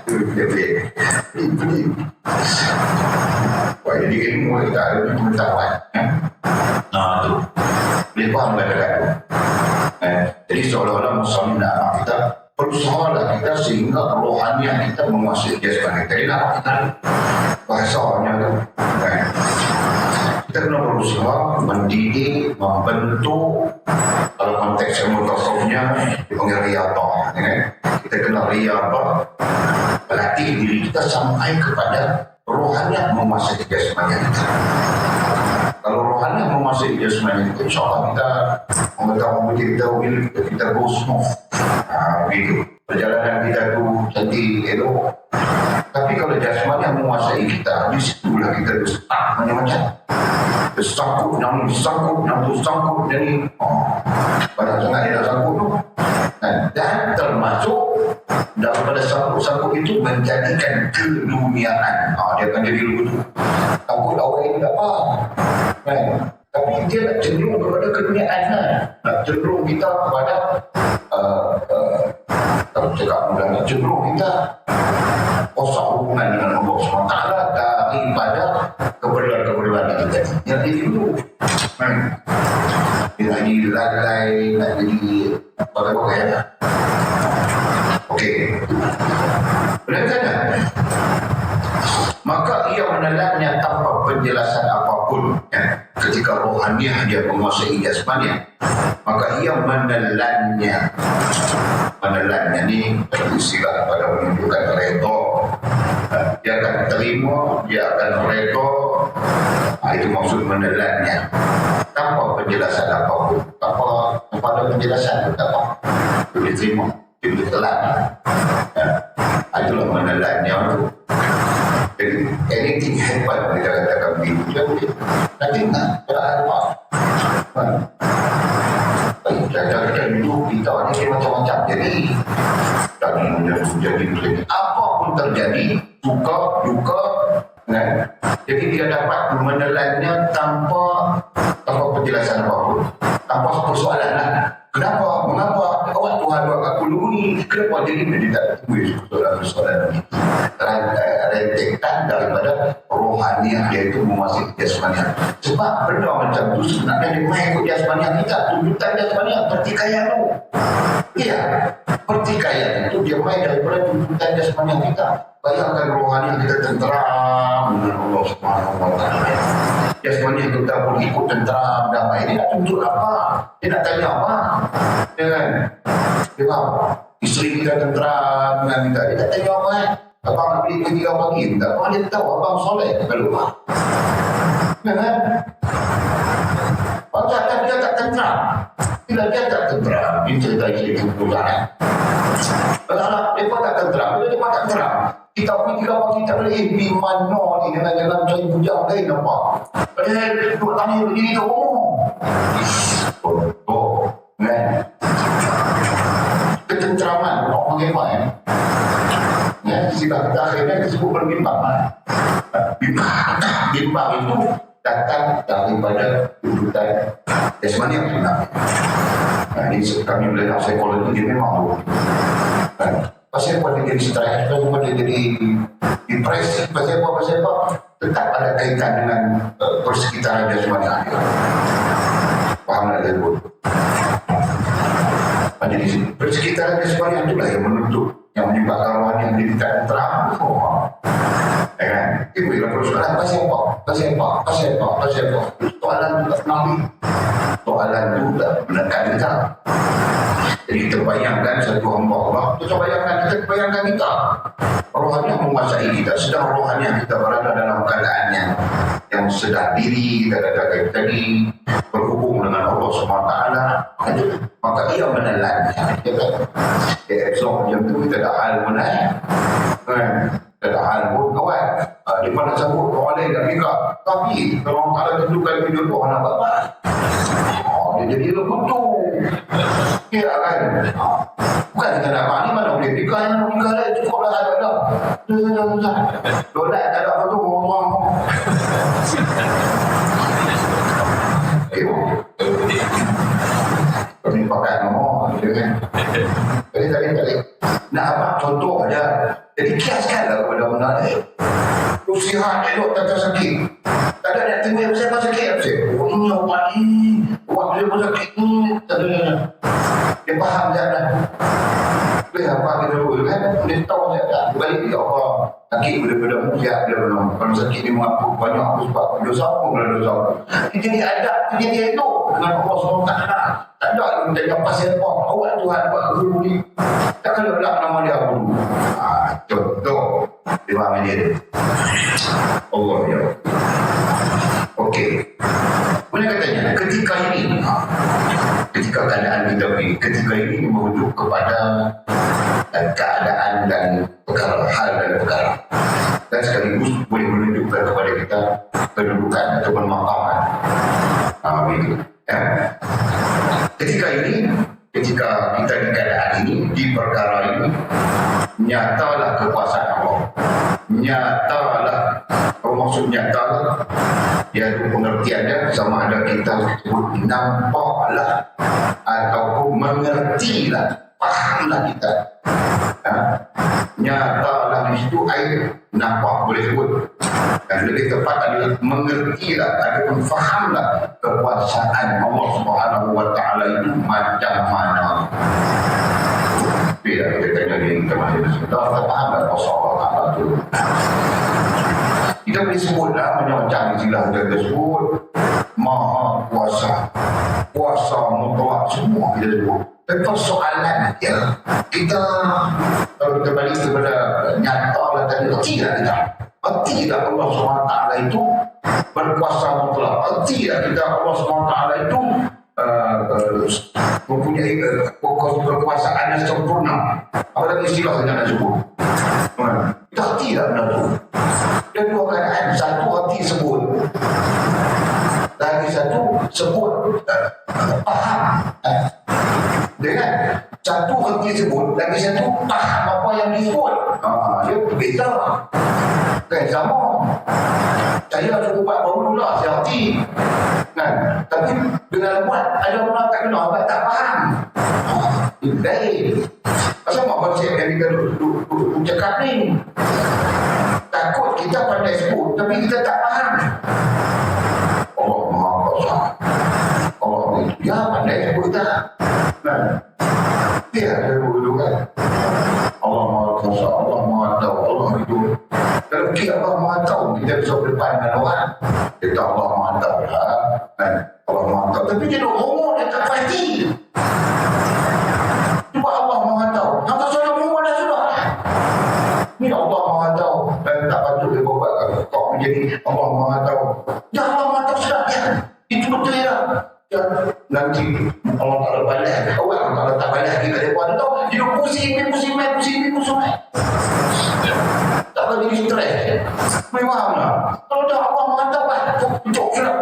beli jadi ilmu kita ada di pengetahuan. Tu. Boleh faham kata-kata tu. Jadi seolah-olah Muslim nak kita berusahalah kita sehingga rohanian kita menguasai jasmani. Jadi nak kita bahasanya tu. Kita kena berusaha mendidik, membentuk kalau konteks ilmu tasawufnya dipanggil riyadhah. Kita kena riyadhah melatih diri kita sampai kepada rohanian menguasai jasmani kita. Kalau rohanian menguasai jasmani kita, insyaAllah kita mengetahui kita go smooth. Begitu. Perjalanan kita tu cantik, elok. Tapi kalau jasmani yang menguasai kita, di situ itulah kita stuck macam-macam. Sangkut yang ni, sangkut yang tu, sangkut yang ni. Banyak sangat dia dah sangkut tu. Dan termasuk daripada sangkut-sangkut itu menjadikan keduniaan. Dia akan jadi lupa. Takut awal ini tak apa. Tapi dia nak cenderung kepada keduniaan. Nak cenderung kita kepada kalau cakap mudah, nak cenderung kita kosak hubungan dengan Allah SWT daripada keperluan-keperluan kita. Yang itu dia nak jadi lalai, nak jadi bagai-bagai lah. Okey. Benar tak? Maka ia menelannya tanpa penjelasan apapun. Ketika rohaniah dia menguasai jasmaniah, maka ia menelannya. Menelannya ni istilah pada menunjukkan redha. Dia akan terima, dia akan redha. Itu maksud menelannya. Tanpa penjelasan apapun. Tanpa ada penjelasan tak apa. Dia terima, dia telan. Itulah menelannya tu. Jadi, anything happen, dia katakan begitu, dia boleh. Nanti nak, tak ada apa. Kadang-kadang dulu kita ni macam-macam. Jadi, tadi menjadi apapun terjadi, suka, duka, kan? Jadi dia dapat menelannya tanpa penjelasan apapun. Tanpa persoalan lah. Kenapa? Mengapa? Awak Tuhan buat aku dulu ni. Kenapa jadi dia tak tulis persoalan ni? Rentetan daripada rohaniah dia itu menguasai jasmaniah. Sebab benda macam tu sebenarnya dia main ikut jasmaniah kita. Tuntutan jasmaniah, pertikaian tu. Ya, pertikaian itu dia main daripada tuntutan jasmaniah kita. Bayangkan rohaniah kita tenteram dengan Allah SWT. Jasmaniah kita pun ikut tenteram, damai. Dia nak tuntut apa? Dia nak tanya apa? Ya kan? Dia faham? Isteri kita tenteram dengan kita. Dia tak tanya apa abang nak beli ke 3 pagi. Tak apa, dia tahu abang soleh. Kalau apa? Ya kan? Pasal dia tak tenteram. Bila dia tak tenteram, dia cerita-cerita keputusan. Kalau dia pun tak tenteram, bila dia pun tak tenteram. Kita pergi 3 pagi tak boleh di mana ni dengan jalan cari bujang lain nampak. Padahal duk tanya begini tu. Kan? Ketenteraman orang panggil ya, sifat kita akhirnya disebut berbimbang. Bimbang itu datang daripada tuntutan jasmani yang sebenarnya. Ini kami belajar psikologi dia memang pasal apa dia jadi stres, pasal apa dia jadi depresi, pasal apa tetap ada kaitan dengan persekitaran jasmani. Faham tak dia? Jadi persekitaran jasmani itulah yang menuntut, yang menyebabkan rohani yang menjadi tak terang. Ya kan? Itu ialah persoalan pasal apa? Soalan itu tak nabi. Soalan itu tak menekan kita. Jadi kita bayangkan satu hamba Allah. Kita bayangkan kita. Rohani yang menguasai kita. Sedang rohani yang kita berada dalam keadaan yang sedar diri, kita ada tadi berhubung dengan Allah SWT. Maka ia menelannya. Dia absorb macam tu, kita ada hal menaik. Kita ada hal pun kawan. Dia mana sambut orang lain dan nikah. Tapi kalau orang tak ada tentukan jodoh anak bapak. Dia jadi leputu. Ya kan? Bukan kita nak ni mana boleh nikah lain. Cukuplah ada dah. Dolat tak ada apa tu. Orang. Kami pakai nama gitu kan. Jadi tadi nak apa contoh aja. Jadi kiaskanlah kepada benda lain. Tu sihat elok tak sakit. Tak ada nak tengok siapa sakit apa. Oh ini awak ni. Awak dia pun sakit ni. Dia faham tak dah. Dia apa kita dulu kan. Dia tahu tak tak. Balik dia apa. Sakit benda-benda sihat dia belum. Kalau sakit ni mengaku banyak aku sebab dosa pun kena dosa. Jadi ada. Jadi elok dengan Allah SWT. Tak ada yang tanya pasal apa. Awak Tuhan buat guru ni. Tak kena belak nama dia guru. Contoh. Dia faham dia. Allah ya. Okey. Boleh katanya, ketika ini, ketika keadaan kita ini, ketika ini merujuk kepada keadaan dan perkara, hal dan perkara. Dan sekaligus boleh menunjukkan kepada kita kedudukan ataupun maqaman. Begitu. Ya. Ketika kita di keadaan ini, di perkara ini, nyatalah kekuasaan Allah. Nyatalah, apa maksud nyatalah? Ya, pengertiannya sama ada kita sebut nampaklah ataupun mengertilah, fahamlah kita. Nyatalah di situ air nampak boleh sebut, dan lebih tepat adalah mengertilah ataupun fahamlah kekuasaan Allah Subhanahu wa taala itu macam mana. Bila kita tanya diri kita masih kita fahamlah kuasa Allah Taala itu. Kita boleh sebutlah macam istilah kita sebut Maha Kuasa, kuasa mutlak, semua kita sebut. Tapi soalan ya, kita kalau kita balik kepada nyata Allah tadi, tidak Allah SWT itu berkuasa mutlak, tidak kita Allah SWT itu mempunyai kekuasaan yang sempurna. Apa lagi istilah yang nak sebut? Kita tidak benar tu. Ada dua keadaan, satu hati sebut, lagi satu sebut faham. Dengan satu hati sebut, lagi satu faham apa yang disebut. Dia berbeza. Kan sama. Saya cukup buat baru lah si hati. Kan? Tapi dengan buat ada orang tak kenal, tak faham. Itu baik. Pasal apa konsep yang kita cakap ni? Takut kita pandai sebut, tapi kita tak faham. Allah Maha Kuasa. Allah itu dia pandai sebut kita. Nah, dia ada dulu kan. Allah Maha Kuasa, Allah Maha Tahu, Allah itu. Kalau kita Allah Maha Tahu, kita bisa berdepan dengan orang. Kita Allah Maha Tahu lah. Kan? Allah Maha Tahu. Tapi dia ngomong, dia tak pasti. Cuba Allah Maha Tahu. Apa sudah ngomong dah sudah. Ni Allah Maha Tahu. Dan tak patut dia buat kau menjadi Allah Maha Tahu. Ya Allah Maha Tahu sudah. Ya. Itu betul ya. Ya. Nanti Allah tak balas. Orang kalau tak balas kita dia buat tahu. Dia pusing. Tak boleh jadi stres. Memang lah. Kalau dah Allah Maha Tahu lah. Cukup sudah.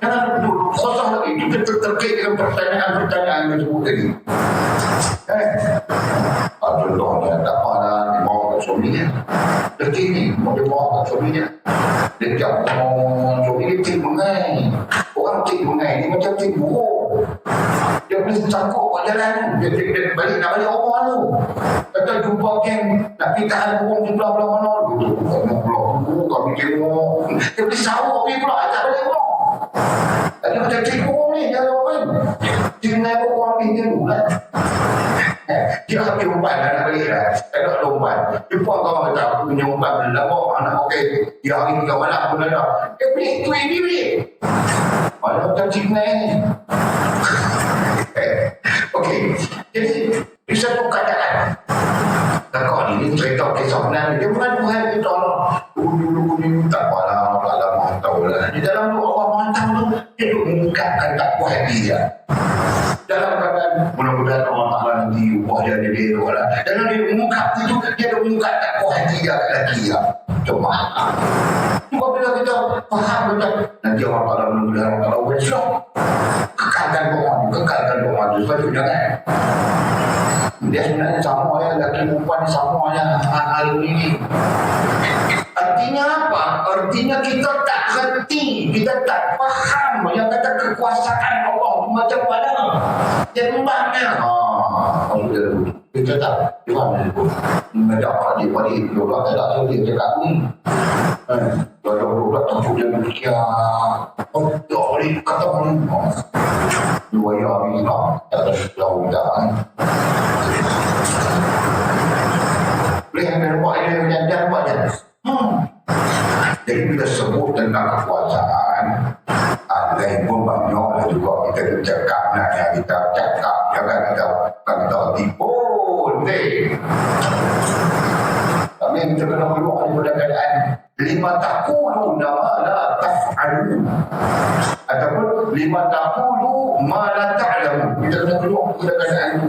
Jangan kosong lagi. Kita terkait dengan pertanyaan yang disebut tadi. Contohnya tak pernah dibawa ke suaminya. Detik ni mau dibawa ke suaminya. Dia cakap suami dia cik mengai. Orang cik mengai ni macam cik buruk. Dia boleh cangkuk kat jalan tu. Dia balik nak balik rumah tu. Kata jumpa geng nak pergi tahan burung sebelah mana. Dia pulang burung kami tengok. Dia boleh sawak pergi pula. Tak balik rumah. Tadi macam cik burung ni. Dia apa? Cik mengai pun orang pergi dulu lah. Dia ambil umpan nak balik lah. Tak ada umpan. Dia pun kawan kata aku punya umpan bila bawa anak okey. Dia hari tiga malam pun ada. Dia beli tu ini beli. Mana macam cik ni. Okey. Jadi di satu keadaan. Kau ni cerita kisah Nabi. Dia bukan Tuhan kita Allah. Dulu ni tak apalah. Allah Maha Tahu lah. Di dalam tu Allah Maha Tahu tu. Dia duk mengungkapkan takwa hati dia. Dalam keadaan mudah-mudahan Allah Ta'ala nanti ubah dia lah. Dalam dia mengungkap itu, dia ada mengungkap takwa hati dia kat laki dia. Cuma bila kita faham betul, nanti Allah Ta'ala mudah-mudahan Allah Ta'ala ubah syok. Kekalkan doa itu sepatutnya kan. Dia sebenarnya sama ya, laki perempuan sama ya hal ini. Artinya apa? Artinya kita tak reti, kita tak faham yang kata kekuasaan Allah macam mana. Dia tumbangnya. Kita tak tuan itu. Mendapat dia pada itu orang tak dia cakap ni. Kalau orang tak dia berfikir, oh, dia kata mana? Dua yang ini lah, tak ada tahu dah. Boleh ambil buat dia jangan buat dia. Jadi bila sebut tentang kekuasaan, ada yang pun banyak lah juga kita cakap nak yang kita cakap, jangan kita tipu. Kami kita kena keluar daripada keadaan lima taqulu ma la taf'alu ataupun lima taqulu ma la ta'lamu. Kita kena keluar daripada keadaan itu.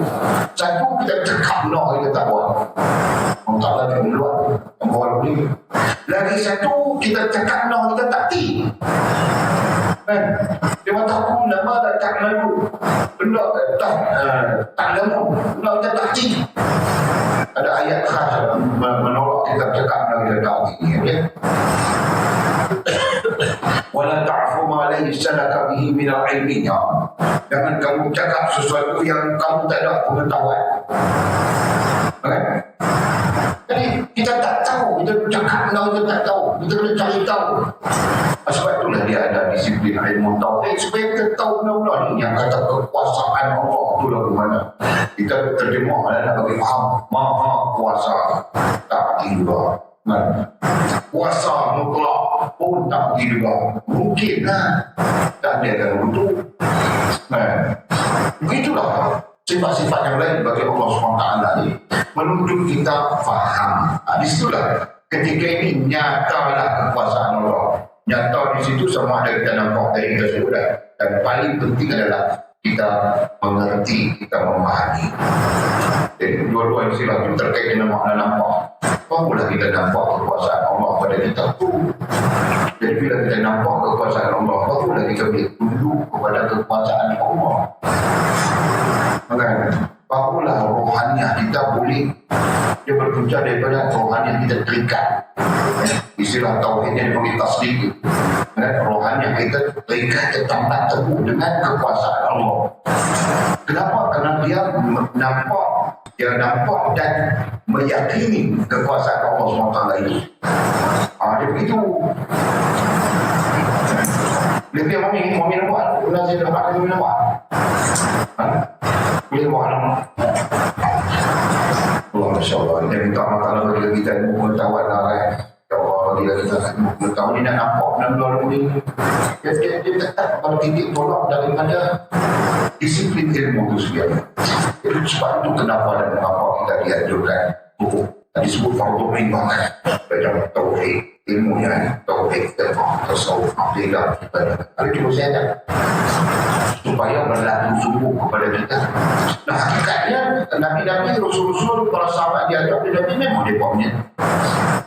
Satu, kita cakap kita tak buat. Allah Ta'ala dia keluar buat ni. Lagi satu, kita cakap kita tak ti. Kan? Dia tahu nama tak ta'lamu. Benda tak lamu. Benda kita tak ti. Ada ayat khas menolak kita cakap kita tak ti. Okay? Wala ta'fu ma laysa laka bihi min al-ilmi. Jangan kamu cakap sesuatu yang kamu tak ada pengetahuan. Okay? Jadi kita tak tahu, kita cakap kita tak tahu, kita kena cari tahu. Sebab itulah dia ada disiplin ilmu tauhid supaya kita tahu benar-benar ni yang kata kekuasaan Allah tu lah mana. Kita terjemah nak bagi faham maha kuasa tak juga. Kuasa mutlak pun tak juga. Mungkin lah tak ada kan betul. Begitulah sifat-sifat yang lain bagi Allah SWT ni menuntut kita faham. Di situlah ketika ini nyatalah kekuasaan Allah. Nyata di situ sama ada kita nampak dari kita sudah. Dan paling penting adalah kita mengerti, kita memahami. Jadi dua-dua istilah itu terkait dengan makna nampak. Barulah kita nampak kekuasaan Allah pada kita tu. Jadi bila kita nampak kekuasaan Allah, barulah kita boleh tunduk kepada kekuasaan Allah. Maka barulah rohaniah kita boleh dia berpunca daripada rohaniah kita terikat. Istilah tauhid yang dipanggil tasdik. Rohaniah kita terikat tetap teguh dengan kekuasaan Allah. Kenapa? Karena dia nampak dan meyakini kekuasaan Allah SWT itu. Dia begitu. Lebih Mu'min buat. Nazir dapat Mu'min buat. Boleh buat nama. Allah Masya Allah. Kita minta Allah Ta'ala bagi kita ilmu pengetahuan lah. Ya Allah, bagi kita ilmu pengetahuan ni nak nampak benar-benar ni. Dia tetap bertitik tolak daripada disiplin ilmu itu sendiri. Itu sebab itu kenapa dan mengapa kita dianjurkan hukum. Tadi sebut fardu ain bahkan dalam tauhid, ilmu yang tauhid, tasawuf, aqidah, ibadah. Ada cuma saya ada supaya berlaku sungguh kepada kita. Nah hakikatnya Nabi-Nabi, Rasul-Rasul, para sahabat diajak Nabi memang mereka punya.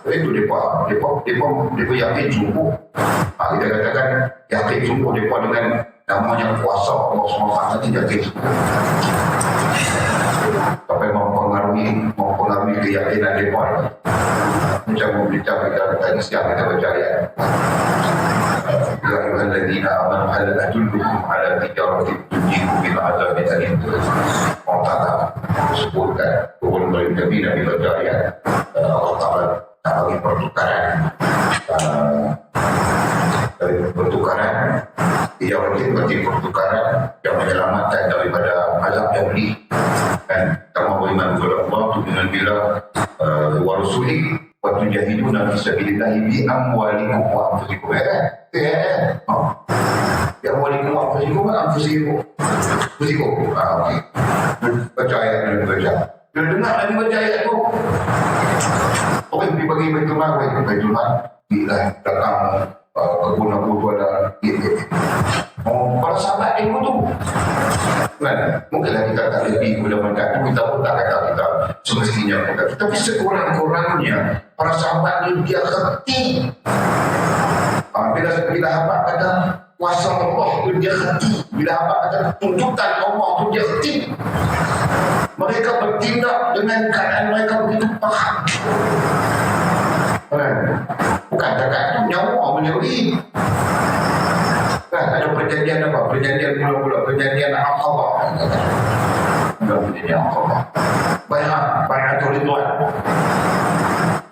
Itu mereka yakin sungguh. Kita katakan yakin sungguh mereka dengan namanya kuasa Allah SWT tidak yakin sungguh. Sampai mempengaruhi keyakinan mereka. Macam berita tadi siang kita baca ayat. Ya ayyuhalladzina amanu hal adullukum ala tijaratin tunjikum min adzabin alim. Allah Ta'ala sebutkan turun dari Nabi baca ayat. Allah Ta'ala tak bagi pertukaran tijaratin berarti pertukaran yang menyelamatkan daripada azab yang pedih. Dan kamu beriman kepada Allah dengan bila wa rasuli wa tujahiduna fi sabilillah bi amwalikum wa anfusikum. Bi amwalikum wa anfusikum. Okey. Baca ayat ini baca. Dia dengar lagi baca ayat tu. Okey, pergi bagi Baitul Mal. Bila datang kebun aku tu ada para sahabat ilmu tu. Mungkinlah kita tak lebih kepada mereka tu, kita pun tak kata kita semestinya mereka. Tapi sekurang-kurangnya para sahabat ni dia kerti. Bila sahabat kata kuasa Allah tu dia kerti. Bila sahabat kata tuntutan Allah tu dia kerti. Mereka bertindak dengan keadaan mereka begitu paham. Bukan cakap tu nyawa menyeri. Ada perjanjian apa? Perjanjian mula-mula, perjanjian Aqabah. Perjanjian Aqabah. Bai'atul Ridwan.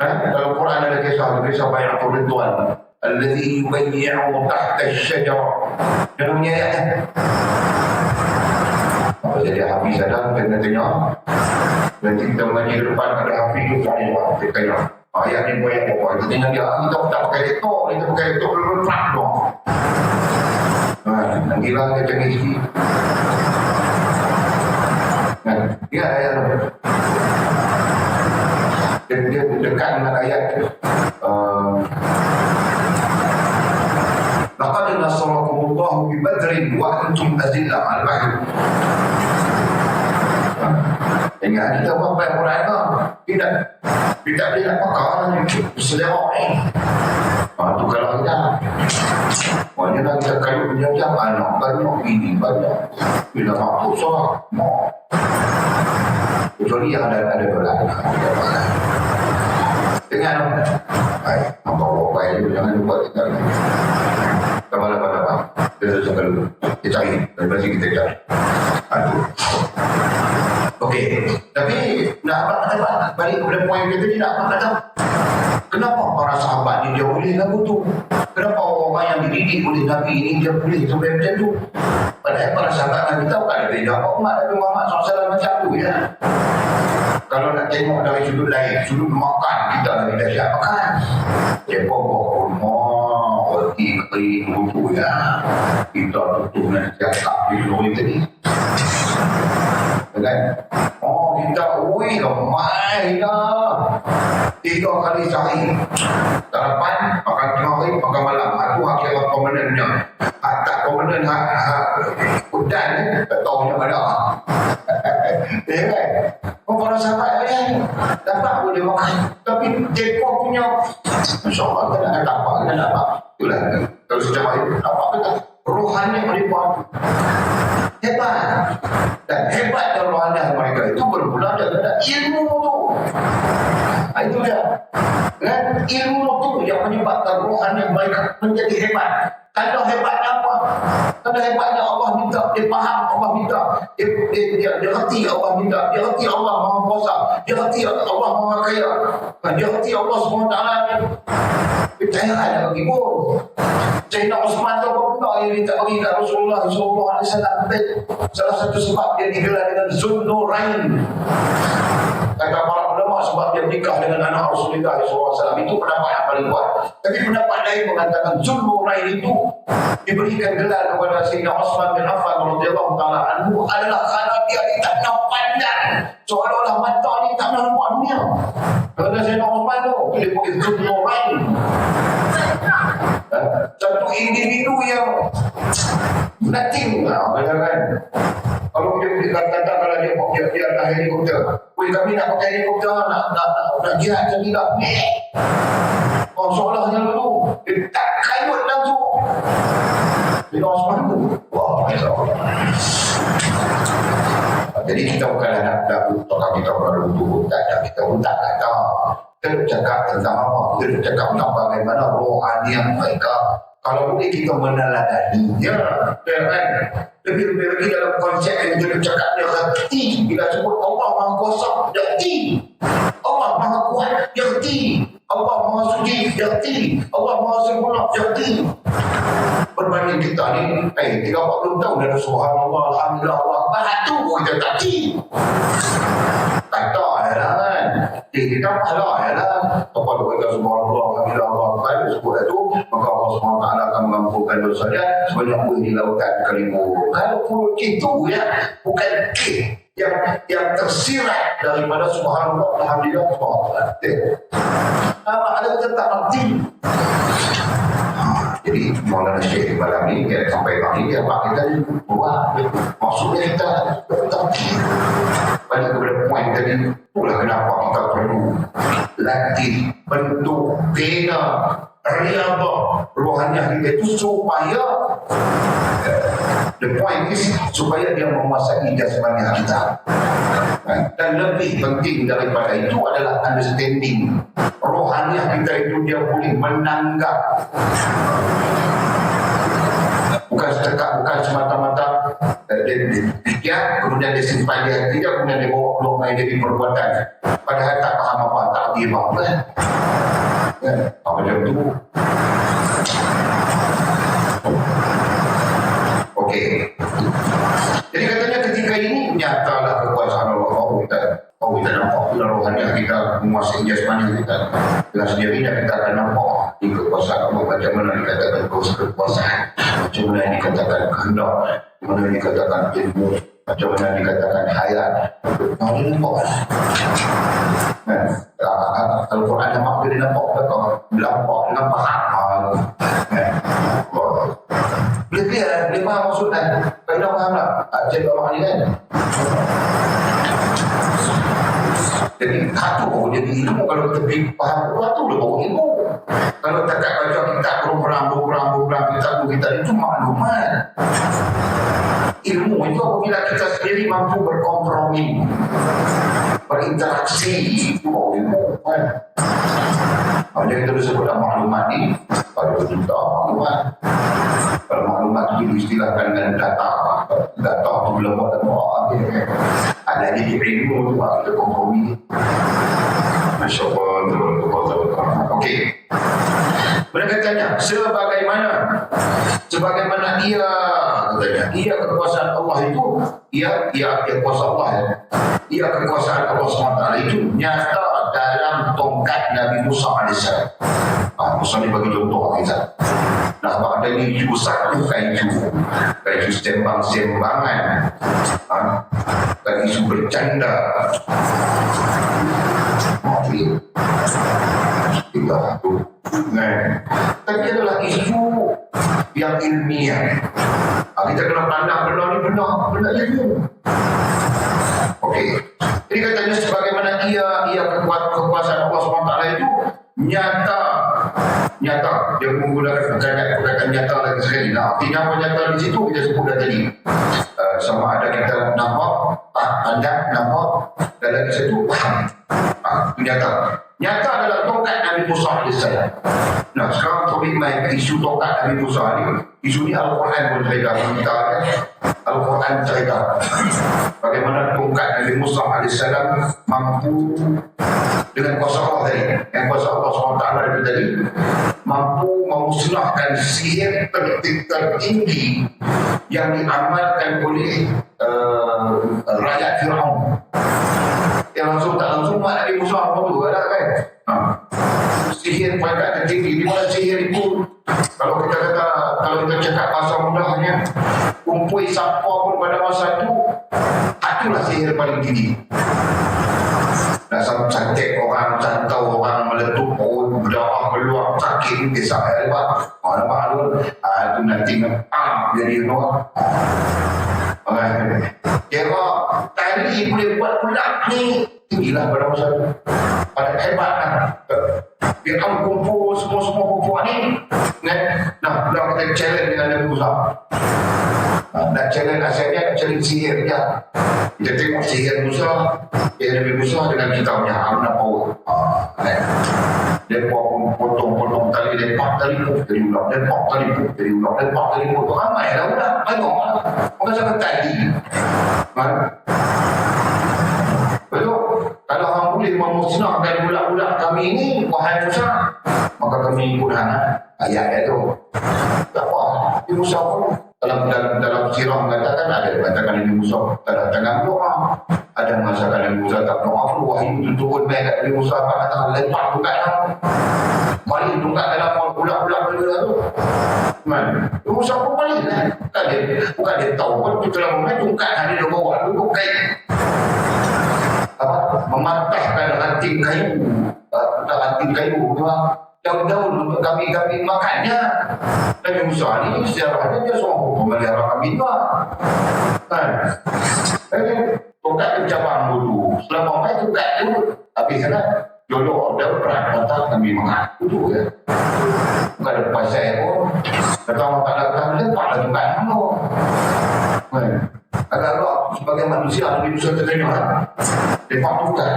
Dalam Quran ada kisah Bai'atul Ridwan. Alladhi yubayyi'u tahta asy-syajarah. Dalamnya ayat. Apa jadi Hafiz ada kena tengok. Nanti kita mengaji ke depan ada Hafiz tu tak ada. Kita tengok. Ayat ni buat apa? Kita tengok dia. Kita tak pakai laptop. Kita pakai laptop lepas dong. Nak gila dia canggih sikit. Ya, dia dekat dengan ayat laqad nasarakumullahu bi badrin wa antum azillah al-bahr. Ingat kita buat Quran tidak boleh nak pakar selera ni. Tu kalau kita maknanya kita kalau punya anak banyak, bini banyak, bila mampu soal mau kecuali yang ada dolar. Dengan baik, mampu apa itu jangan lupa kita kemana-mana kita jangan lupa kita cari daripada kita cari. Aduh. Okey, tapi nak balik kepada poin kita ni, nak kata kenapa para sahabat ni dia boleh lagu tu? Kenapa orang yang dididik oleh Nabi ini dia boleh sampai macam tu? Padahal para sahabat Nabi tahu tak ada beza apa umat Nabi Muhammad SAW macam tu ya. Kalau nak tengok dari sudut lain, sudut makan, kita lagi dahsyat makan. Dia bawa kurma, roti kering tu ya. Kita tutup dengan siap-siap di luar tadi. Kan? Oh, kita ramai lah. 3 kali sehari. Sarapan, makan tengah hari, makan malam. Itu akhirnya komandannya. Tak komandan hutan ni, tak tahu macam mana. Ya kan? Para sahabat ni dapat boleh makan. Tapi mereka punya insyaAllah kita nak dapat, kita nak dapat. Itulah, kalau sejauh itu, dapat kita rohani mereka hebat. Dan hebatnya rohani mereka itu bermula daripada ilmu tu. Itu dia. Dan ilmu tu yang menyebabkan rohani mereka menjadi hebat. Tanda hebatnya apa? Tanda hebatnya Allah minta, dia faham Allah minta, dia hati Allah minta, dia hati Allah Maha Kuasa, dia hati Allah Maha Kaya, dia hati Allah SWT. Percaya ada bagi pun. Sayyidina Osman tu apa pula yang minta bagi kat Rasulullah SAW. Salah satu sebab dia digelar dengan Zulnurain. Kata para ulama sebab dia nikah dengan anak Rasulullah SAW. Itu pendapat yang paling kuat. Tapi pendapat lain mengatakan Zulnurain itu diberikan gelar kepada Sayyidina Osman bin Affan radhiyallahu taala anhu adalah kerana dia tak nak pandang. Seolah-olah mata ni tak nak nampak dunia. Kerana Sayyidina Osman tu dia bagi Zulnurain. Satu individu yang nothing lah, kan? Kalau dia kata kalau dia ada helikopter, weh kami nak pakai helikopter, nak jihad macam ni tak? Oh seolahnya dulu, dia tak kayut langsung. Dia Osman tu, wah masya-Allah. Jadi kita bukanlah nak tukar kita berlalu tak ada, kita pun tak kata. Kita cakap tentang apa? Kita cakap tentang bagaimana rohaniah mereka. Kalau boleh kita meneladaninya, kan? Lebih-lebih lagi dalam konsep yang kita cakap dia hati. Bila sebut Allah Maha Kuasa, dia hati. Allah Maha Kuat, dia hati. Allah Maha Suci, dia hati. Allah Maha Sempurna, dia hati. Berbanding kita ni, 30-40 tahun dah subhanallah, alhamdulillah, Allah Akbar, tu kita tak hati. Kata adalah kan, kita pahala adalah kepada kita subhanallah, alhamdulillah, Allah Akbar, sebut itu, maka Allah SWT akan mengampunkan dosa dia sebanyak pun di lautan Karimu. Kalau pun itu ya, bukan yang tersirat daripada subhanallah, alhamdulillah, subhanallah. Ada tetap arti. Jadi Maulana Syekh Iqbal ni dia sampai kali dia pak kita ni buat maksudnya kita balik kepada poin tadi, itulah kenapa kita perlu latih bentuk bina riyadhah rohaniah kita itu supaya the point is supaya dia menguasai jasmani kita. Dan lebih penting daripada itu adalah understanding rohaniah kita itu dia boleh menanggap, bukan semata-mata dia kemudian dia simpan di hati dia, kemudian dia bawa keluar main jadi perbuatan padahal tak faham apa, tak dia apa kan? Apa macam tu. Okey. Jadi katanya ketika ini nyatalah kekuasaan Allah. Kita nampak rohaniah kita menguasai jasmani kita. Dengan sendirinya kita akan nampak di kekuasaan Allah, macam mana dikatakan kekuasaan, macam mana dikatakan kehendak, macam mana dikatakan ilmu, macam mana dikatakan hayat. Nampak lah. Al-Quran nampak dia nampak belakang, nampak hafal. Boleh clear, boleh faham maksudnya. Kalau dah faham tak? Cikgu Allah ni kan. Jadi satu baru jadi ilmu. Kalau kita faham Quran tu dah baru ilmu. Kalau takat baca kitab berperang kita itu maklumat. Ilmu itu apabila kita sendiri mampu berkompromi, berinteraksi, itu baru ilmu kan. Jadi kita disebut maklumat ni, pada juta maklumat. Kalau maklumat itu diistilahkan dengan data itu belum buat ada di ilmu itu kita kompromi. Masya Allah. Okey. Mereka tanya, sebagaimana ia kekuasaan Allah itu, ia kuasa Allah ya. Ia kekuasaan Allah SWT itu nyata dalam tongkat Nabi Musa AS. Musa ni bagi contoh kita. Nah, ada ni satu kayu sembang-sembangan, kayu bercanda. Tapi adalah isu yang ilmiah. Kita kena pandang benar ni benar ilmu. Okey. Jadi katanya sebagaimana ia kekuasaan Allah SWT itu nyata dia menggunakan perkataan nyata lagi sekali. Nah, artinya apa nyata di situ kita sebut dah tadi. Sama ada kita nampak, pandang, nampak, dan lagi satu faham. Nyata adalah tongkat Nabi Musa AS. Nah, sekarang topik main isu tongkat Nabi Musa ni. Isu ni Al-Quran pun cerita kita kan. Al-Quran cerita bagaimana tongkat Nabi Musa AS mampu dengan kuasa Allah tadi, yang kuasa Allah SWT itu tadi mampu memusnahkan sihir tertinggi yang diamalkan oleh rakyat Fir'aun. Yang langsung tak langsung Nabi Musa itu ada kan. Sihir pangkat tertinggi. Di mana sihir itu, kalau kita cakap bahasa mudahnya, kumpul siapa pun pada masa itu, itulah sihir paling tinggi. Dasar cantik orang, cantau orang, meletup orang, berdarah keluar, sakit, kisah hebat. Nampak tu, itu nanti jadi kira tadi boleh buat pula ni, tinggilah pada masa itu. Pada hebat kan. Dia akan kumpul semua kumpul ni. Nah, kita challenge dengan Nabi Musa. Nak challenge asalnya, challenge sihir dia. Kita tengok sihir Musa, Nabi Musa dengan kitabnya Amna Power. Dia potong tali, dia pak tali pun dari ulang, dia pak tali pun dari ulang, dia pak tali pun. Ramai lah ulang, tengoklah. Orang sampai tadi. Betul? Kalau orang boleh memusnahkan budak-budak kami ini, wahai Musa, maka kami ikut ayat itu. Tak apa, Nabi Musa pun dalam sirah mengatakan ada mengatakan Nabi Musa tak tengah doa, ada mengatakan Nabi Musa tak doa, wahyu itu turun naik kat Nabi Musa kata lepas tungkat balik tungkat dalam budak-budak benda tu. Nabi Musa pun balik lah. Bukan dia tahu pun kalau main tungkat hari dia bawa tu kain mematahkan ranting kayu, daun-daun untuk kami makannya. Nabi Musa ni sejarahnya dia seorang pemelihara kambing kan. Tongkat cabang dulu, selama main tongkat tu habis kan jolok dia berat mata kami makan itu ya. Bukan ada pasal pun datang tak datang lepas lah tongkat tu kan. Agak sebagai manusia Nabi Musa tertanya kan, lepas tongkat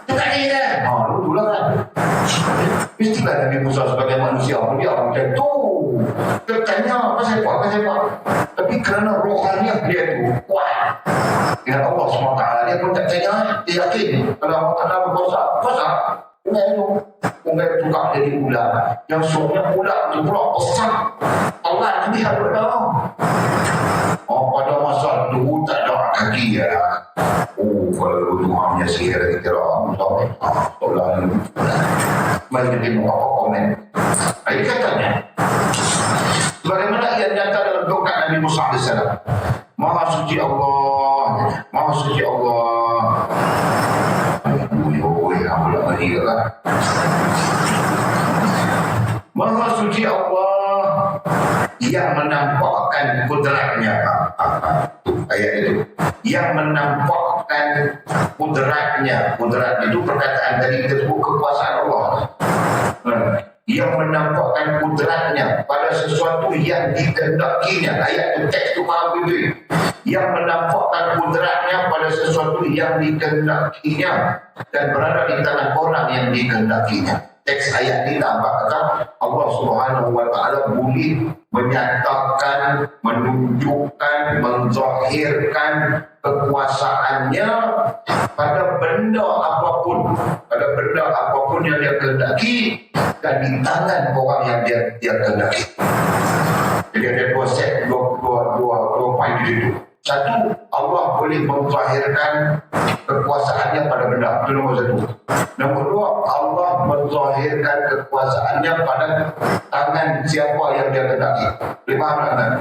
ni kan, lu lah kan. Mestilah Nabi Musa sebagai manusia dia macam tu. Tertanya pasal apa. Tapi kerana rohaniah dia tu kuat dengan Allah SWT, dia pun tak tanya, dia yakin kalau Allah Ta'ala berkuasa dengan itu mungkin tukar jadi ular yang suruhnya ular itu pula besar Allah Nabi ada pada masa itu tak ada kaki ya. Kalau Tuhannya sihir kita Allah mari kita tengok apa komen. Ini katanya bagaimana ia nyata dalam tongkat Nabi Musa AS. Maha suci Allah. dia lah. Maha suci Allah yang menampakkan kudratnya. Ayat itu yang menampakkan kudratnya. Kudrat itu perkataan tadi kita sebut kekuasaan Allah. Yang menampakkan kudratnya pada sesuatu yang dikehendakinya. Ayat itu teks itu faham itu. Yang menampakkan kudratnya pada sesuatu yang dikehendakinya dan berada di tangan orang yang dikehendakinya. Teks ayat ini nampak kata Allah Subhanahu wa taala boleh menyatakan, menunjukkan, menzahirkan kekuasaannya pada benda apapun, yang dia kehendaki dan di tangan orang yang dia kehendaki. Jadi ada dua poin di situ. Satu, Allah boleh menzahirkan kekuasaannya pada benda. Itu nombor satu. Nombor dua, Allah menzahirkan kekuasaannya pada tangan siapa yang dia kehendaki. Boleh faham tak?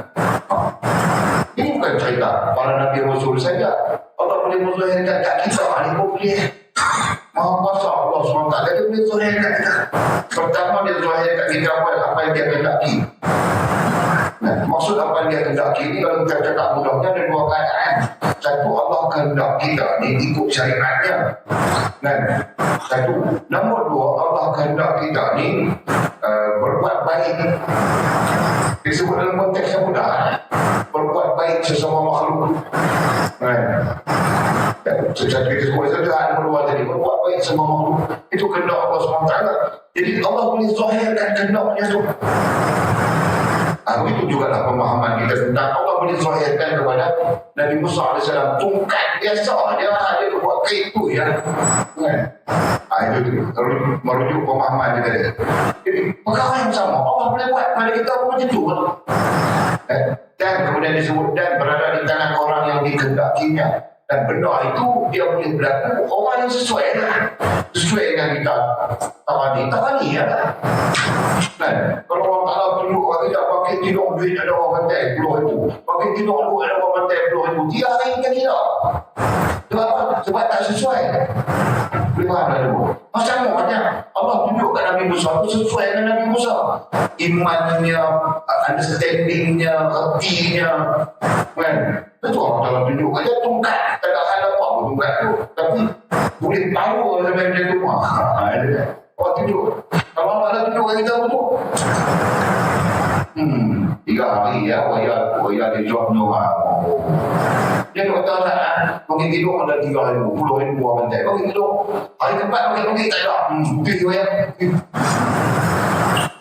Ini bukan cerita para Nabi Rasul saja. Allah boleh menzahirkan kat kita. Ini pun boleh. Maha kuasa Allah SWT. Dia boleh zahirkan kita. Pertama dia zahirkan kita apa yang dia kehendaki. Maksud apa yang dia kehendaki ini kalau kita cakap mudahnya ada dua keadaan. Satu, Allah kehendak kita ni ikut syariatnya. Satu. Nombor dua, Allah kehendak kita ni berbuat baik. Disebut dalam konteks yang mudah. Berbuat baik sesama makhluk. Secara disebut saja nombor dua tadi. Berbuat baik sesama makhluk. Itu kehendak Allah SWT. Jadi Allah boleh zahirkan kehendaknya tu. Itu juga lah pemahaman kita tentang Allah boleh zahirkan kepada Nabi Musa AS tungkat biasa dia buat kain tu ya. Itu merujuk pemahaman kita tadi. Jadi perkara yang sama Allah boleh buat pada kita macam tu. Dan kemudian disebut dan berada di tangan orang yang dikehendakinya. Dan benda itu dia boleh berlaku orang yang sesuai dengan kita tawani ya. Kalau orang Ta'ala tunjuk orang tidak pakai tidur duit ada orang bantai RM10,000, pakai tidur duit ada orang bantai RM10,000, dia inginkan kita. Sebab tak sesuai. Bagaimana dulu? Macam mana Allah tunjukkan Nabi Musa itu sesuai dengan Nabi Musa. Imannya, understandingnya, hatinya. Itu Allah Ta'ala tunjukkan. Dia tungkat. Tak ada hal apa pun tungkat tu. Tapi boleh tahu sampai macam tu. Allah tunjuk. Kalau Allah tunjukkan kita apa tu? 3 hari ya, waya dia jual Noah. Dia kata tak, mungkin tidur ada 3 hari, 10 hari buah bantai. Mungkin tidur, hari keempat mungkin tak ada. Mungkin tu ya.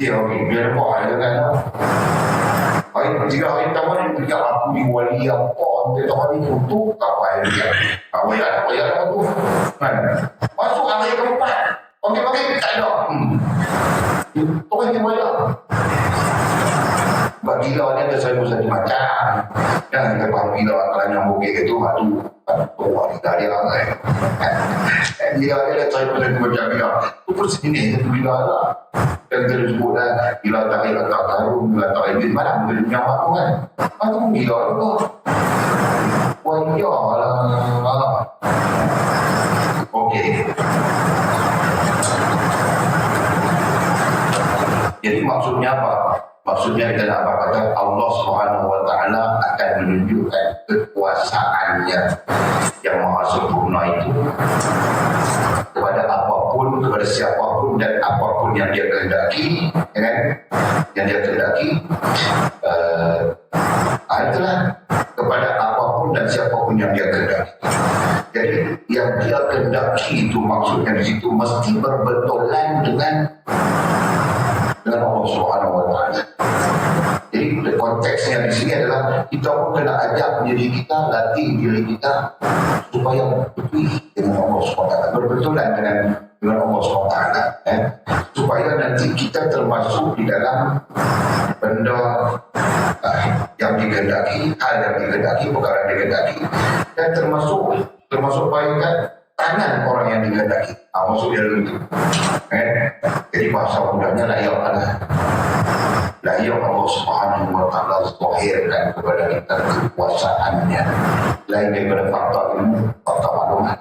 Dia biar apa ya kan. Hari 3 hari pertama dia berkata aku di wali apa. Dia tak hari itu, apa yang dia. Waya apa tu. Masuk hari keempat. Mungkin tak ada. Orang yang waya. Sebab gila ni ada satu macam. Dan kita faham gila kalau nyambung itu aduh gila dia kan. Gila dia ada satu macam gila. Itu pun sini itu gila lah. Dan kita sebut lah gila tak ada tak karun, gila tak ada mana boleh nyawa tu kan. Itu gila tu. Wah iya lah. Okey. Jadi maksudnya apa? Maksudnya kita nak kata Allah Subhanahu wa taala akan menunjukkan kekuasaannya yang maha sempurna itu kepada apapun, kepada siapapun dan apapun yang dia kehendaki, kan? Yang dia kehendaki. Itulah kepada apapun dan siapapun yang dia kehendaki. Jadi yang dia kehendaki itu maksudnya di situ mesti berbetulan dengan Allah Subhanahu wa taala. Jadi konteksnya di sini adalah kita pun kena ajak diri kita, latih diri kita supaya betul dengan Allah SWT, berbetulan dengan Allah SWT, supaya nanti kita termasuk di dalam benda yang dikehendaki, hal yang dikehendaki, perkara yang dikehendaki, dan termasuk baikkan tangan orang yang dikehendaki. Maksudnya itu. Jadi bahasa mudahnya layak Allah Subhanahu wa taala zahirkan kepada kita kekuasaannya lain daripada fakta ilmu, fakta maklumat.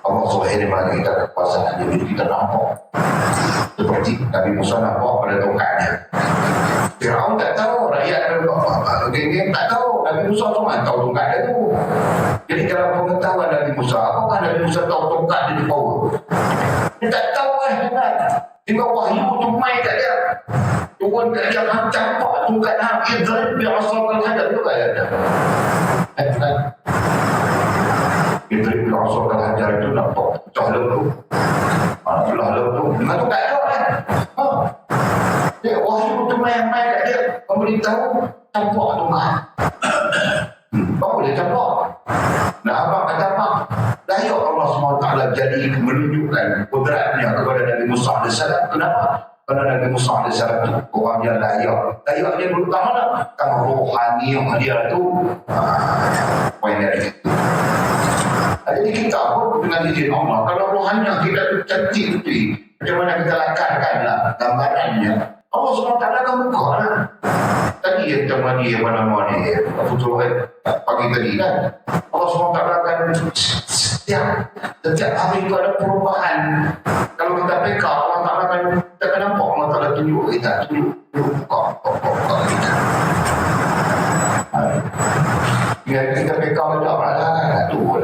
Allah zahirkan kepada kita kekuasaannya. Jadi kita nampak seperti Nabi Musa nampak pada tongkatnya. Firaun tak tahu, rakyat geng-geng tak tahu Nabi Musa cuma tahu tongkat dia tu. Jadi dalam pengetahuan Nabi Musa, apakah Nabi Musa tahu tongkat dia di bawah? Dia tak tahu kan. Tinggal wahyu tu main kat dia. Turun kat dia, campak tongkat hang, idrib bi'asal al-hajar tu kat dia. Kan? Idrib bi'asal al-hajar itu nampak pecah lembu. Belah lembu. Dengan tu tak ada kan? Dia wahyu tu main kat dia. Memberitahu campak tongkat. Baru dia campak. Nah, abang kata apa? Layak Allah SWT jadi menunjukkan kudratnya kepada Nabi Musa AS. Kenapa? Kerana Nabi Musa AS itu orang yang layak. Layak dia dulu tak mana? Kalau rohani yang dia tu poin dari itu. Jadi kita pun dengan izin Allah, kalau rohani kita tu cantik tu, macam mana kita lakarkan lah gambarannya, Allah SWT akan buka lah. Tadi yang teman dia mana-mana ni, Futuhat pagi tadi kan, Allah SWT akan setiap hari itu ada perubahan. Kalau kita peka, Allah SWT akan, kita akan nampak Allah SWT tunjuk kita, tunjuk buka kita. Ya, kita peka pada Allah kan, tu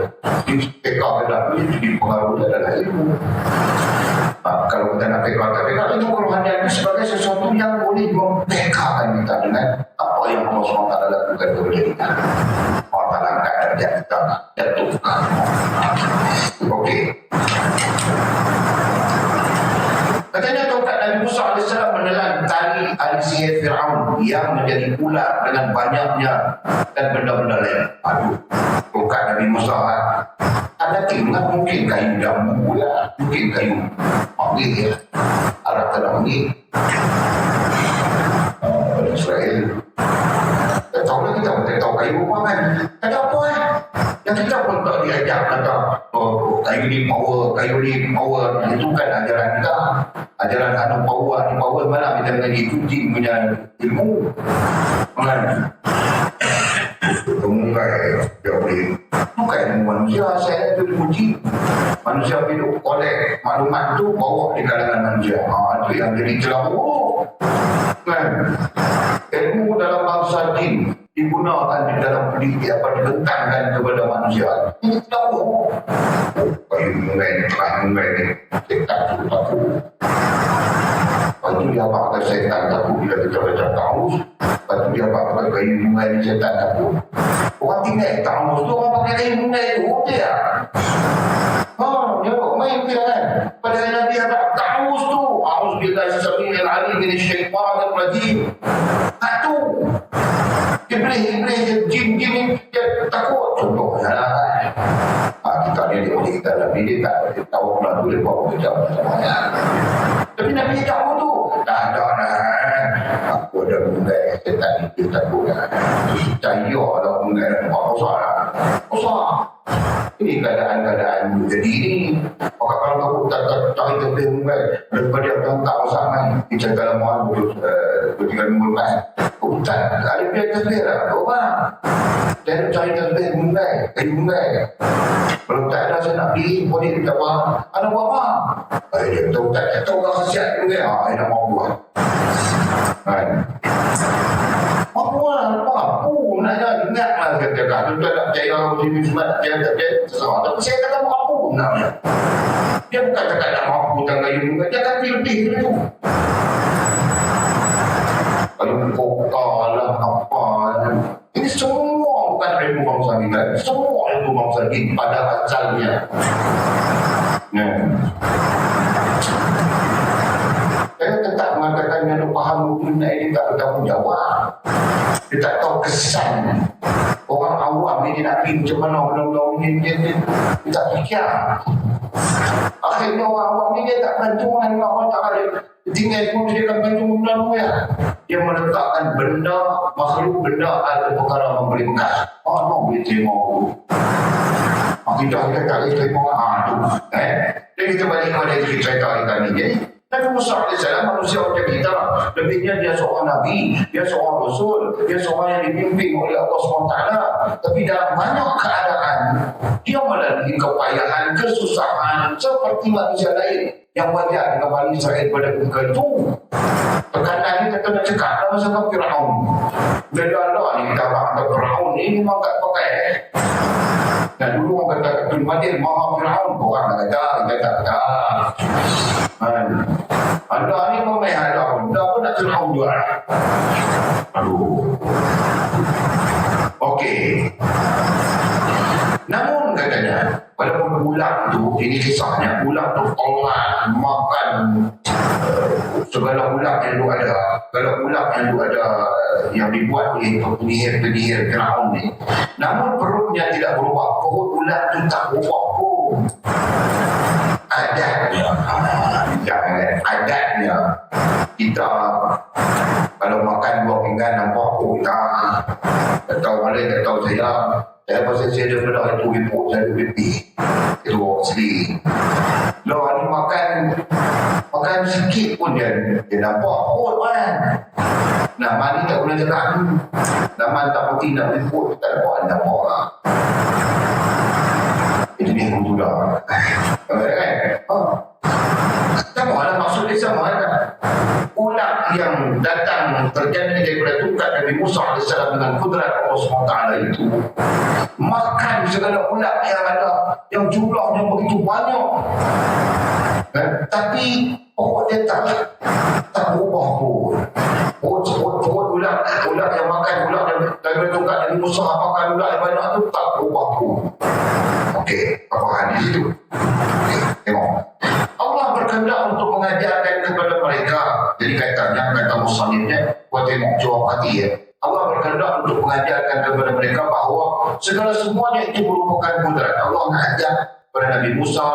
peka pada Allah, jadi pengaruh adalah ilmu. Kalau kita nak peka itu kerohanian itu sebagai sesuatu yang boleh mempekakan kita dengan apa yang Allah SWT lakukan kepada kita. Allah Ta'ala angkat darjat kita, jatuhkan. Okey. Katanya tongkat Nabi Musa AS menelan tali ahli sihir Fir'aun yang menjadi ular dengan banyaknya dan benda-benda lain. Aduh, tongkat Nabi Musa ada tinggal mungkin kayu jambu lah, mungkin kayu panggil ya, Arab tanah ini Israel. Tak tahu lah kita tak tahu kayu apa kan. Kata apa yang kita pun tak diajak kata kayu ni power, kayu ni power. Itu kan ajaran kita, ajaran anu power, ni power mana kita menjadi kucing punya ilmu kan. Kemudian dia boleh bukan manusia, saya itu dipuji manusia hidup oleh maklumat itu bawa di kalangan manusia. Itu yang jadi celah buruk kan. Ilmu dalam bangsa jin digunakan di dalam pendidikan apa dibentangkan kepada manusia. Ini celah buruk. Kayu mungai ni setan tu takut. Lepas tu dia apa kata setan takut bila kita baca taus. Lepas tu dia apa kata kayu mungai ni setan takut. Orang tinggal taus tu orang pakai kayu mungai tu dia. Dia main dia kan. Padahal Nabi ada taus tu. A'udzubillahi as-sami'il 'alim minasy syaithanir rajim. Tak tu. Iblis jin ni dia takut contohnya lah. Kita ni oleh kita Nabi dia tak tahu pula tu dia buat kerja semuanya. Tapi Nabi tahu tu. Tak ada lah. Aku ada mungai setan itu takut lah. Cahaya ada mungai apa besar lah. Besar. Ini keadaan-keadaan jadi ni. Maka kalau kamu tak cari lebih mungai daripada yang tak pasangan bicara dalam mahu bertinggal mungai. Hutan ada biar terlebih lah. Kau faham? Saya nak cari lebih mungai. Kayu mungai. Kalau tak ada saya nak pilih boleh kita faham. Ada buat apa? Dia tahu tak tahu tak khasiat mungai. Dia nak mahu buat. Kan? Apa nak ingat lah kata kan. Tuan nak cari orang muslim semua nak cari sesuatu. Tapi saya kata apa nak. Dia bukan cakap nak mampu dan kayu mungai. Dia akan pilih tu. Kalau koka lah apa. Ini semua bukan ilmu bangsa kita. Semua ilmu bangsa kita pada asalnya. Saya tetap mengatakan yang faham dunia ini tak bertanggung jawab. Dia tak tahu kesan. Orang awam ini nak pergi macam mana benda-benda ini dia tak fikir. Akhirnya orang awam ini dia tak bantu dengan orang tak ada. Tinggal pun dia akan bantu benda-benda. Dia meletakkan benda, makhluk benda ada perkara memberi bekas. No boleh terima aku. Kita tak boleh terima. Tu. Jadi kita balik kepada cerita kita ni. Jadi Nabi Musa AS manusia macam kita lah. Lebihnya dia seorang Nabi, dia seorang Rasul, dia seorang yang dipimpin oleh Allah SWT. Tapi dalam banyak keadaan, dia melalui kepayahan, kesusahan seperti manusia lain yang wajar dengan Bani Israel pada ketika itu. Tekanan ni kita nak cakap dalam masa Fir'aun. Jadi Allah ni kita kata Fir'aun ni memang tak pakai. Dan dulu orang kata Abdul Madin Maha Fir'aun, orang kata dia tak kata. Allah ni memang ada pun, dah pun nak Fir'aun juga. Aduh. Okey. Namun katanya, walaupun ular tu, ini kisahnya, ular tu tolak makan segala ular yang lu ada. Kalau ular yang lu ada yang dibuat oleh penyihir Fir'aun ni. Namun perutnya tidak berubah. Perut ular tu tak berubah pun. Adatnya kita kalau makan buah pinggan nampak kita tak tahu mana, tak tahu saya pasal saya ada benda itu ibu saya ada pipi itu asli lo ni makan sikit pun dia nampak perut kan. Nah mani tak boleh cakap nama tak putih nak ikut tak nampak lah. Itu ni pun juga kan. Sama lah maksud dia sama lah. Ular yang datang terjadi daripada tungkat Nabi Musa AS dengan kudrat Allah SWT itu makan segala ular yang ada yang jumlahnya begitu banyak. Tapi dia tak berubah pun. Ular yang makan ular daripada tungkat Nabi Musa makan ular yang banyak itu tak berubah pun. Okey, apa hadis itu? Okay, tengok. Allah berkehendak untuk mengajarkan kepada mereka. Jadi kata musannifnya, buat tengok jawab hati ya. Allah berkehendak untuk mengajarkan kepada mereka bahawa segala semuanya itu merupakan kudrat. Allah mengajar kepada Nabi Musa,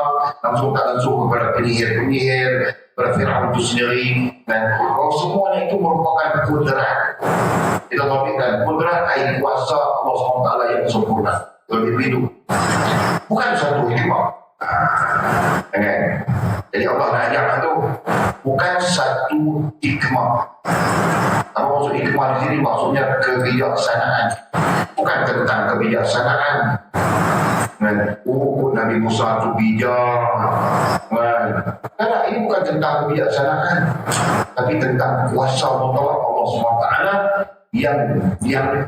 langsung kepada penyihir, kepada Fir'aun itu sendiri, dan bahawa semuanya itu merupakan kudrat. Kita tahukan kudrat adalah kuasa Allah SWT yang sempurna. Lebih hidup. Bukan satu hikmah. Jadi Allah nak ajarkan tu bukan satu hikmah. Apa maksud hikmah di sini? Maksudnya kebijaksanaan. Bukan tentang kebijaksanaan. Nabi Musa tu bijak. Karena ini bukan tentang kebijaksanaan, tapi tentang kuasa mutlak Allah SWT yang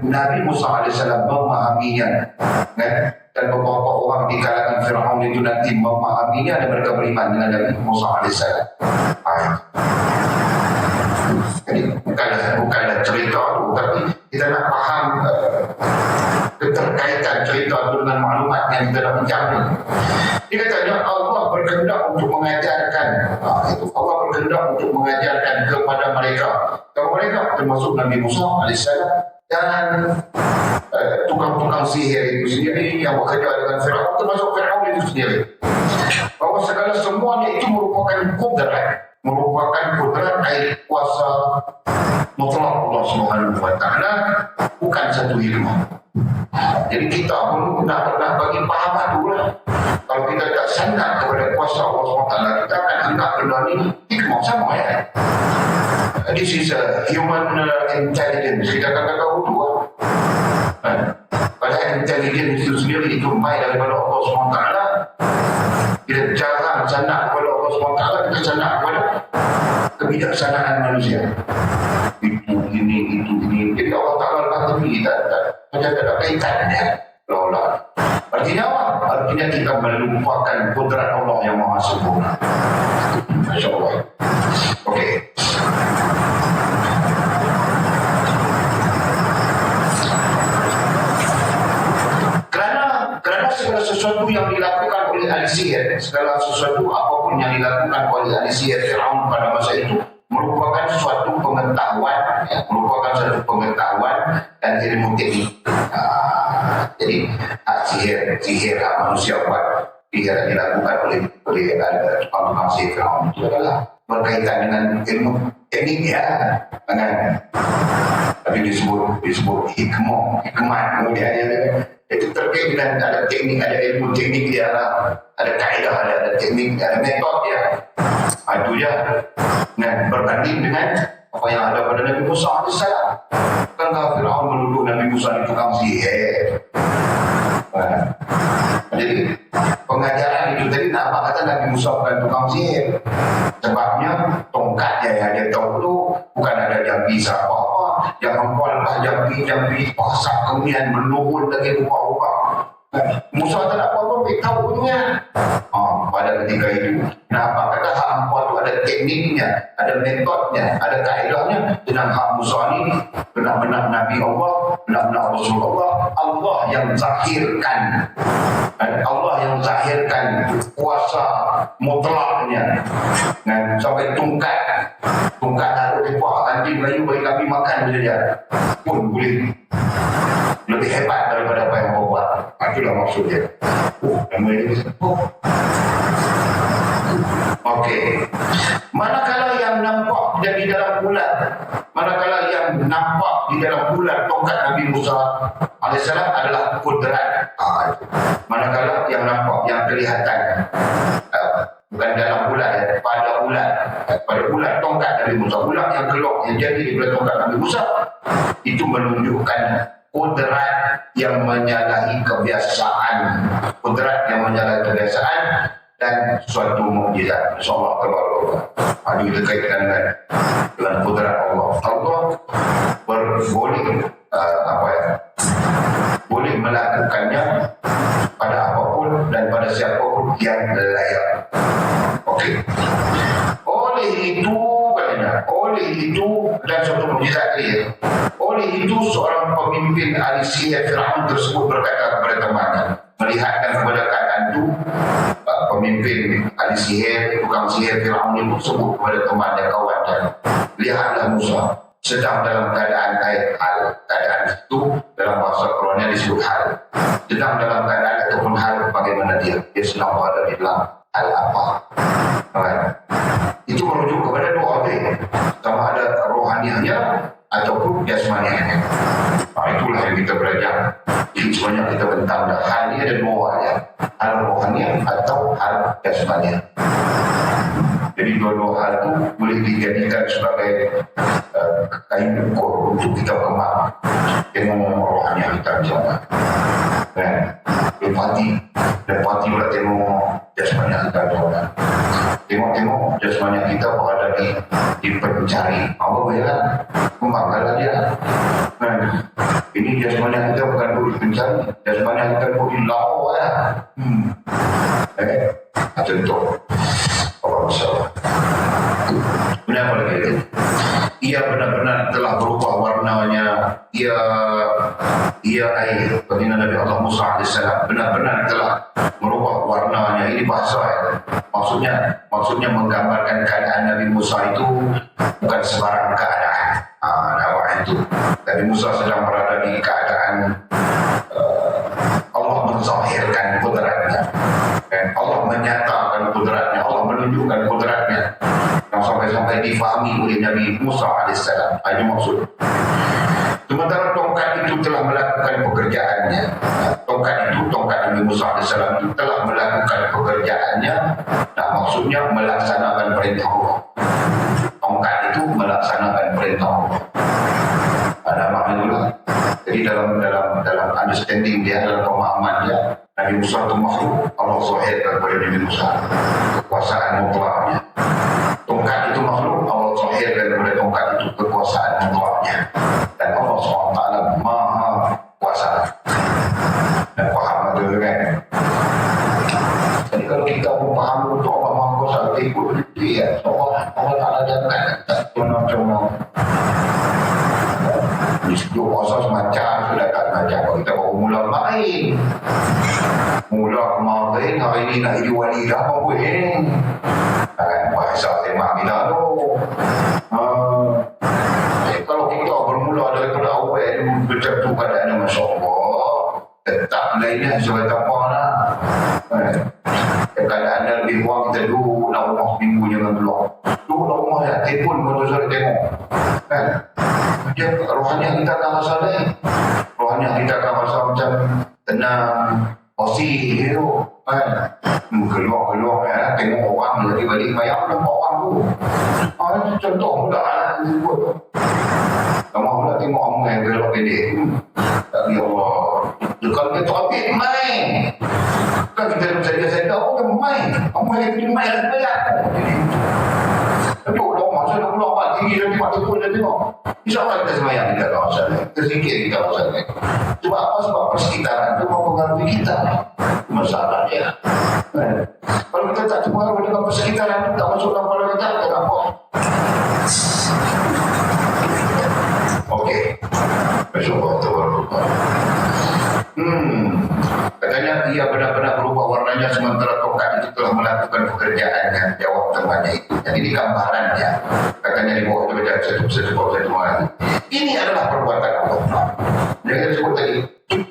Nabi Musa AS memahaminya. Dan beberapa orang di kalangan Fir'aun itu nanti memahaminya dan mereka beriman dengan Nabi Musa AS. Jadi bukanlah cerita itu, tapi kita nak faham keterkaitan cerita itu dengan maklumat yang kita nak menjamin. Dia katanya Allah berkehendak untuk mengajarkan, Allah berkehendak untuk mengajarkan kepada mereka. Kepada mereka termasuk Nabi Musa AS dan tukang-tukang sihir itu sendiri yang bekerja dengan Fir'aun, termasuk Fir'aun itu sendiri, bahawa segala semuanya itu merupakan kudrat air kuasa mutlak Allah SWT, bukan satu hikmah. Jadi kita pun nak bagi pahaman dulu lah. Kalau kita tak sangat kepada kuasa Allah SWT, kita akan anggap benda ni hikmah sama ya. This is a human intelligence. Kita akan kata itu lah. Padahal intelligence itu sendiri itu baik daripada Allah SWT. Bila jarang sangat kepada Allah SWT, kita sangat kepada kebijaksanaan manusia. Itu ini. Jadi Allah Ta'ala kata kita macam tak ada kaitannya. Allah. Artinya apa? Artinya kita melupakan kudrat Allah yang maha sempurna. Masya Allah. Okey. Kerana segala sesuatu yang dilakukan oleh ahli sihir, segala sesuatu apapun yang dilakukan oleh ahli sihir Fir'aun pada masa itu merupakan suatu pengetahuan dan ilmu teknik. Jadi sihir manusia buat, sihir yang dilakukan oleh tukang-tukang sihir Fir'aun itu adalah berkaitan dengan ilmu teknik ya, kan? Tapi disebut hikmah kemudian itu terkait dengan ada teknik, ada ilmu teknik dia lah, ada kaedah, ada teknik, ada metod dia. Itu je. Berbanding dengan apa yang ada pada Nabi Musa AS. Kan Firaun menuduh Nabi Musa ni tukang sihir. Jadi pengajaran itu tadi nampak kata Nabi Musa bukan tukang sihir. Sebabnya tongkatnya yang dia tahu tu bukan ada jambi apa-apa. Yang mempalkan jambi pasak kemudian menurun lagi rupa-rupa. Musa tak ada apa-apa, dia tahu punya. Pada ketika itu, kenapa? Kata hak hampa tu ada tekniknya, ada metodnya, ada kaedahnya. Dengan hak Musa ni, benar-benar Nabi Allah, benar-benar Rasulullah, Allah yang zahirkan. Allah yang zahirkan kuasa mutlaknya. Sampai tungkat ada rupa, anjing Melayu bagi kami makan saja pun boleh lebih hebat daripada apa yang kau buat. Itulah maksudnya. Nama ini okey. Manakala yang nampak di dalam bulan, manakala yang nampak di dalam bulan tongkat Nabi Musa AS adalah kudrat. Manakala yang nampak, yang kelihatan, bukan dalam bulan, pada bulan tongkat Nabi Musa, bulan yang keluar yang jadi di bulan tongkat Nabi Musa, itu menunjukkan kudrat yang menyalahi kebiasaan, dan suatu mukjizat. InsyaAllah tabaraka. Ada dikaitkan dengan kudrat Allah. Allah boleh melakukannya pada apapun dan pada siapapun yang layak. Okey. Oleh itu dan suatu mukjizat dia. Oleh itu seorang pemimpin ahli sihir Firaun tersebut berkata kepada temannya, melihatkan kepada keadaan itu, pemimpin ahli sihir, tukang sihir Firaun itu sebut kepada temannya, kawannya, lihatlah Musa sedang dalam keadaan hal. Keadaan itu dalam bahasa Qurannya disebut hal. Sedang dalam keadaan ataupun hal bagaimana dia sedang berada di dalam hal apa. Itu merujuk kepada dua hal, sama ada rohaniahnya ataupun jasmaniahnya. Itulah yang kita belajar. Jadi sebenarnya kita bentang hal ini ada dua hal ya. Hal rohaniah atau hal jasmaniah. Jadi dua-dua hal itu boleh dijadikan sebagai kain ukur untuk kita kembang tengok rohaniah kita misalnya. Dapati pula tengok jasmaniah kita misalnya. Tengok jasmaniah kita berada di pencari. Apa bolehlah kembangkanlah dia. Ini jasmaniah kita bukan duduk pencari, jasmaniah kita duduk di lawa ya. Contoh Allah SWT. Kenapa lagi itu? Ia benar-benar telah berubah warnanya. Ia air. Baginda Nabi Allah Musa AS benar-benar telah merubah warnanya. Ini bahasa ya. Maksudnya menggambarkan keadaan Nabi Musa itu bukan sebarang keadaan. Itu Nabi Musa sedang berada di keadaan Allah menzahirkan kudratnya, Allah menyatakan kudratnya, Allah menunjukkan kudratnya yang sampai-sampai difahami oleh Nabi Musa AS. Itu maksud. Sementara tongkat itu telah melakukan pekerjaannya. Tongkat Nabi Musa AS itu telah melakukan pekerjaannya. Maksudnya melaksanakan perintah Allah. Tongkat itu melaksanakan perintah Allah. Ada makna itulah. Jadi dalam understanding dia, dalam pemahaman dia, Nabi Musa itu makhluk Allah zahirkan kepada Nabi Musa kekuasaan mutlaknya. Tongkat itu makhluk Allah zahirkan kepada tongkat itu kekuasaan mutlaknya. Dan Allah SWT maha kuasa. Dan faham itu kan. Jadi kalau kita faham itu Allah maha kuasa, kita ikut dia. Allah Ta'ala jangan macam-macam. Disitu kuasa semacam sudah tak macam. Kalau kita baru mula main, mula kemarin, hari ini nak jadi wali dah apa boleh. Bahasa tema kita tu. Kalau kita bermula daripada awal macam tu keadaannya, Masya Allah, tetap lainnya sebagai apa lah. Keadaannya lebih kurang kita duduk nak rumah seminggu jangan keluar. Duduk nak rumah ya, telefon pun tu tengok. Dia rohaniah kita akan rasa lain. Rohaniah kita akan rasa macam tenang, Osi tu kan keluar-keluar tengok orang lagi balik bayar nampak orang tu. Itu contoh pula sebut tu. Kamu pula tengok orang yang gelap pendek. Ya Allah, kalau dia tak ambil main. Kan kita bersedia-sedia orang main. Orang yang pergi main lah bayar. Duduk dah masa dah pulang pak tinggi nanti pak tepuk dia tengok. InsyaAllah kita semayang di kawasan ni. Kita sikit di kawasan ni. Sebab apa? Sebab persekitaran itu mempengaruhi kita. Masalah dia. Kalau kita tak terpengaruh dengan persekitaran itu, tak masuk dalam kepala kita, kita apa? Okey. Masya-Allah. Katanya ia benar-benar berubah warnanya sementara tongkat itu telah melakukan pekerjaannya. Jawab temannya itu. Jadi ini gambarannya. Katanya di bawah itu ada satu lagi. Ini adalah perbuatan Allah. Yang disebut tadi,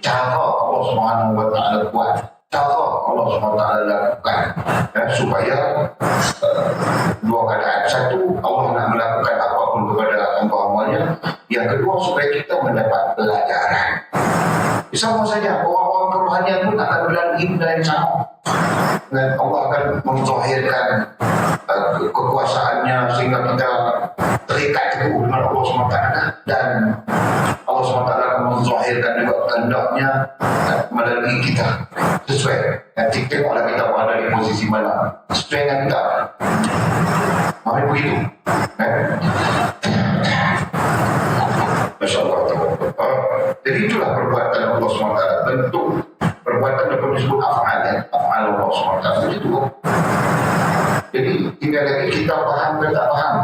cara Allah Subhanahu Wa Taala buat, cara Allah Subhanahu Wa Taala lakukan, supaya dua keadaan. Satu, Allah nak melakukan apapun kepada hamba-hambanya. Yang kedua, supaya kita mendapat pelajaran. Sama saja, orang-orang kerohanian pun akan melalui benda yang sama. Dan Allah akan menzahirkan kekuasaannya sehingga kita terikat teguh dengan Allah SWT. Dan Allah SWT akan menzahirkan juga kehendaknya melalui kita. Sesuai. Nanti tengoklah kita berada di posisi mana. Sesuai dengan kita. Mari begitu. Masya Allah. Jadi itulah perbuatan Allah SWT. Bentuk perbuatan dapat disebut af'al. Af'al Allah SWT. Begitu. Jadi tinggal lagi kita faham ke tak faham.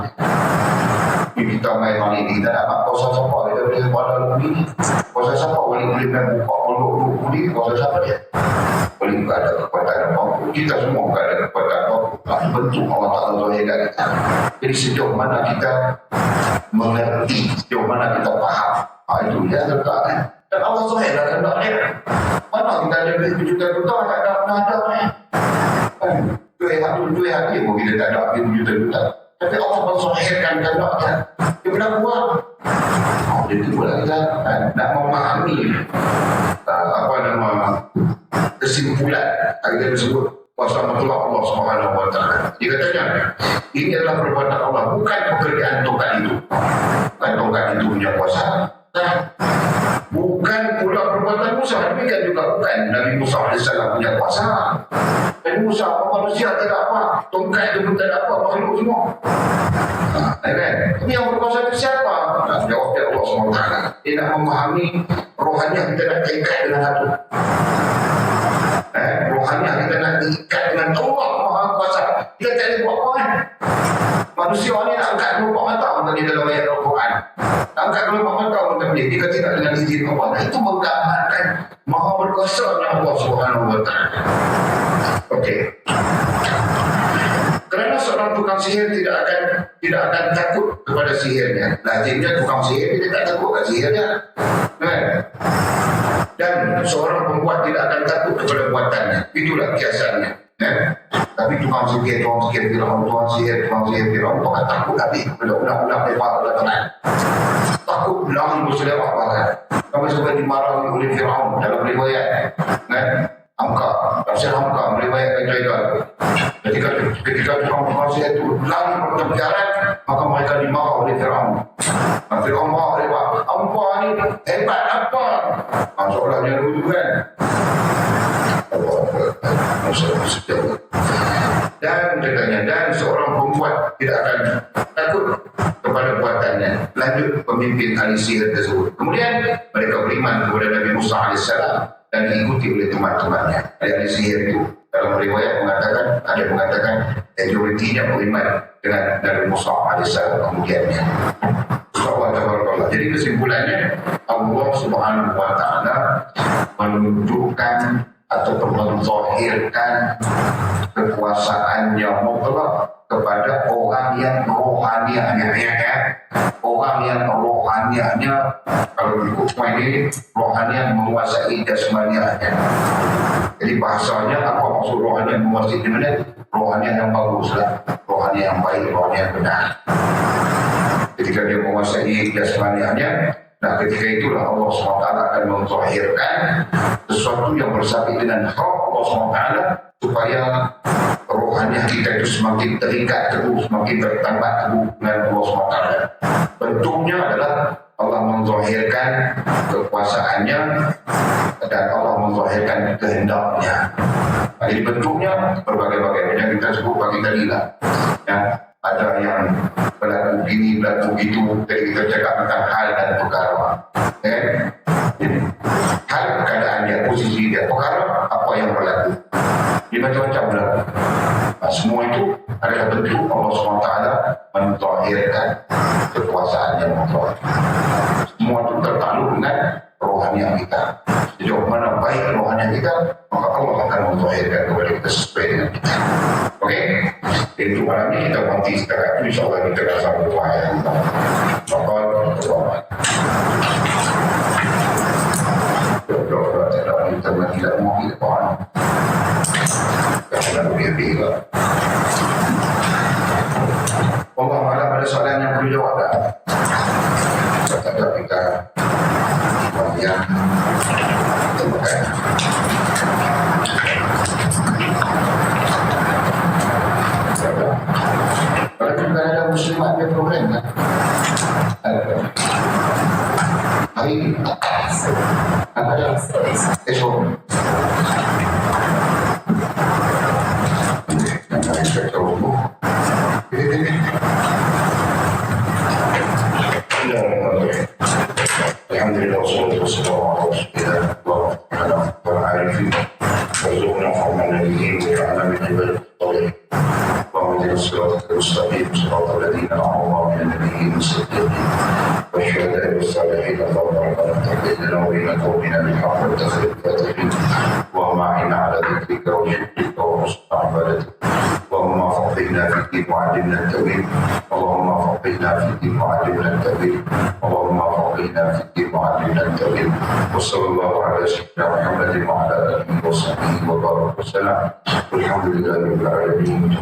Kita main malam ini, kita nak kuasa siapa. Kita boleh pada lebih. Kuasa siapa boleh buka pondok lebih. Kuasa siapa dia. Boleh ada kekuatan apa. Kita semua ada kekuatan apa. Bentuk Allah Ta'ala zahirkan kita. Jadi sejauh mana kita mengerti, sejauh mana kita faham. Itu dia letakkan. Dan Allah zahirkan kehendak dia. Mana kita ada berjuta-juta tak ada ni. Dua hati pun kita tak ada berjuta-juta. Tapi Allah menzahirkan kehendak dia. Dia pernah buat. Jadi pula kita nak memahami apa nama kesimpulan kita disebut kuasa mutlak Allah Subhanahu Wa Taala. Dia katanya ini adalah perbuatan Allah, bukan pekerjaan tongkat itu. Bukan tongkat itu punya kuasa. Bukan pula perbuatan Musa, demikian juga bukan Nabi Musa AS punya kuasa. Nabi Musa manusia tak ada apa, tongkat itu pun tak ada apa, makhluk semua. Kan? Ini yang berkuasa itu siapa? Jawab dia Allah SWT. Dia nak memahami rohaniah kita nak terikat dengan satu. Rohaniah kita nak terikat dengan Allah Maha Kuasa. Kita tak boleh buat apa kan? Manusia ni nak angkat kelopak mata tadi dalam ayat Al-Quran. Angkat kelopak mata tadi dia tidak dengan izin Allah. Itu menggambarkan Maha berkuasanya Allah Subhanahu Wa Taala. Okey. Kerana seorang tukang sihir tidak akan takut kepada sihirnya. Lazimnya tukang sihir dia tak takut kepada sihirnya. Dan seorang pembuat tidak akan takut kepada buatannya. Itulah kiasannya. Tapi tukang sihir Firaun, tukang sihir Firaun akan takut habis kepada ulang-ulang lepas belakang. Takut ulang berselewak bahkan. Kami sampai dimarahi oleh Firaun dalam riwayat. Tafsir Hamka meriwayatkan Jaidan. Ketika tukang sihir itu lari berkejaran, maka mereka dimarah oleh Firaun. Firaun marah oleh Hamka ni hebat apa? Seolah dia dulu kan. Dan katanya, dan seorang pembuat tidak akan takut kepada buatannya. Lanjut pemimpin ahli sihir tersebut. Kemudian mereka beriman kepada Nabi Musa AS dan diikuti oleh teman-temannya. Ahli sihir itu dalam riwayat mengatakan majoritinya beriman dengan Nabi Musa AS kemudiannya. Subhanallah. Jadi kesimpulannya Allah Subhanahu Wa Taala menunjukkan atau menzahirkan kekuasaannya mutlak kepada orang yang rohaniahnya, orang yang rohaniahnya, kalau ikut semua ini rohaniah menguasai jasmaniahnya. Jadi bahasanya apa maksud rohaniah menguasai jasmaniah? Rohaniah yang baguslah, rohaniah yang baik, rohaniah yang benar. Ketika dia menguasai jasmaniahnya, Nah ketika itulah Allah SWT akan mentahhirkan sesuatu yang bersabit dengan hak Allah SWT supaya rohaniah kita itu semakin terikat teguh, semakin bertambah teguh dengan Allah SWT. Bentuknya adalah Allah mentahhirkan kekuasaannya dan Allah mentahhirkan kehendaknya. Jadi bentuknya berbagai-bagai yang kita sebut bagi tadi lah. Ya, ada yang berlaku ini, berlaku itu. Jadi kita cakap tentang hal dan perkara. Hal keadaan dia, posisi dia, perkara apa yang berlaku. Dia macam-macam berlaku. Semua itu adalah bentuk Allah SWT mentahhirkan kekuasaan yang mentahhir. Semua itu tertakluk dengan rohaniah kita. Sejauh mana baik rohaniah kita, maka Allah akan mentahhirkan kepada kita sesuai dengan kita. Okey? Itu malam ini kita berhenti setakat itu. InsyaAllah kita akan sambung doa yang kita. Maka doa. Doa tidak mau kita doa. Kita lebih-lebih lah. Allah malam ada soalan yang perlu jawab tak? Tak ada kita yang temukan. Kalau kita ada muslimat dia problem kan? Ada. Hari ini ada esok. Alhamdulillah wassalatu wassalamu ala rasulillah wa ala alihi warzuqna hawla nabiyyin wa ja'alna min ibadihi salihin. Allahumma hdina siratal mustaqim siratal ladzina an'amta 'alaihim nabiyyin as-siddiqin wasyuhada'i was-salihin Allahumma rabbana taqabbal minna wa inna qawmina bil haqqi wa tafsir fatihin wa ma'ina 'ala dhikrika wa shukrika wa husni ibadatik. اللهم فقهنا في الدين وعلمنا التأويل اللهم فقهنا في الدين وعلمنا التأويل اللهم فقهنا في الدين وعلمنا التأويل وصلى الله على سيدنا محمد وعلى آله وصحبه وبارك وسلم والحمد لله رب العالمين.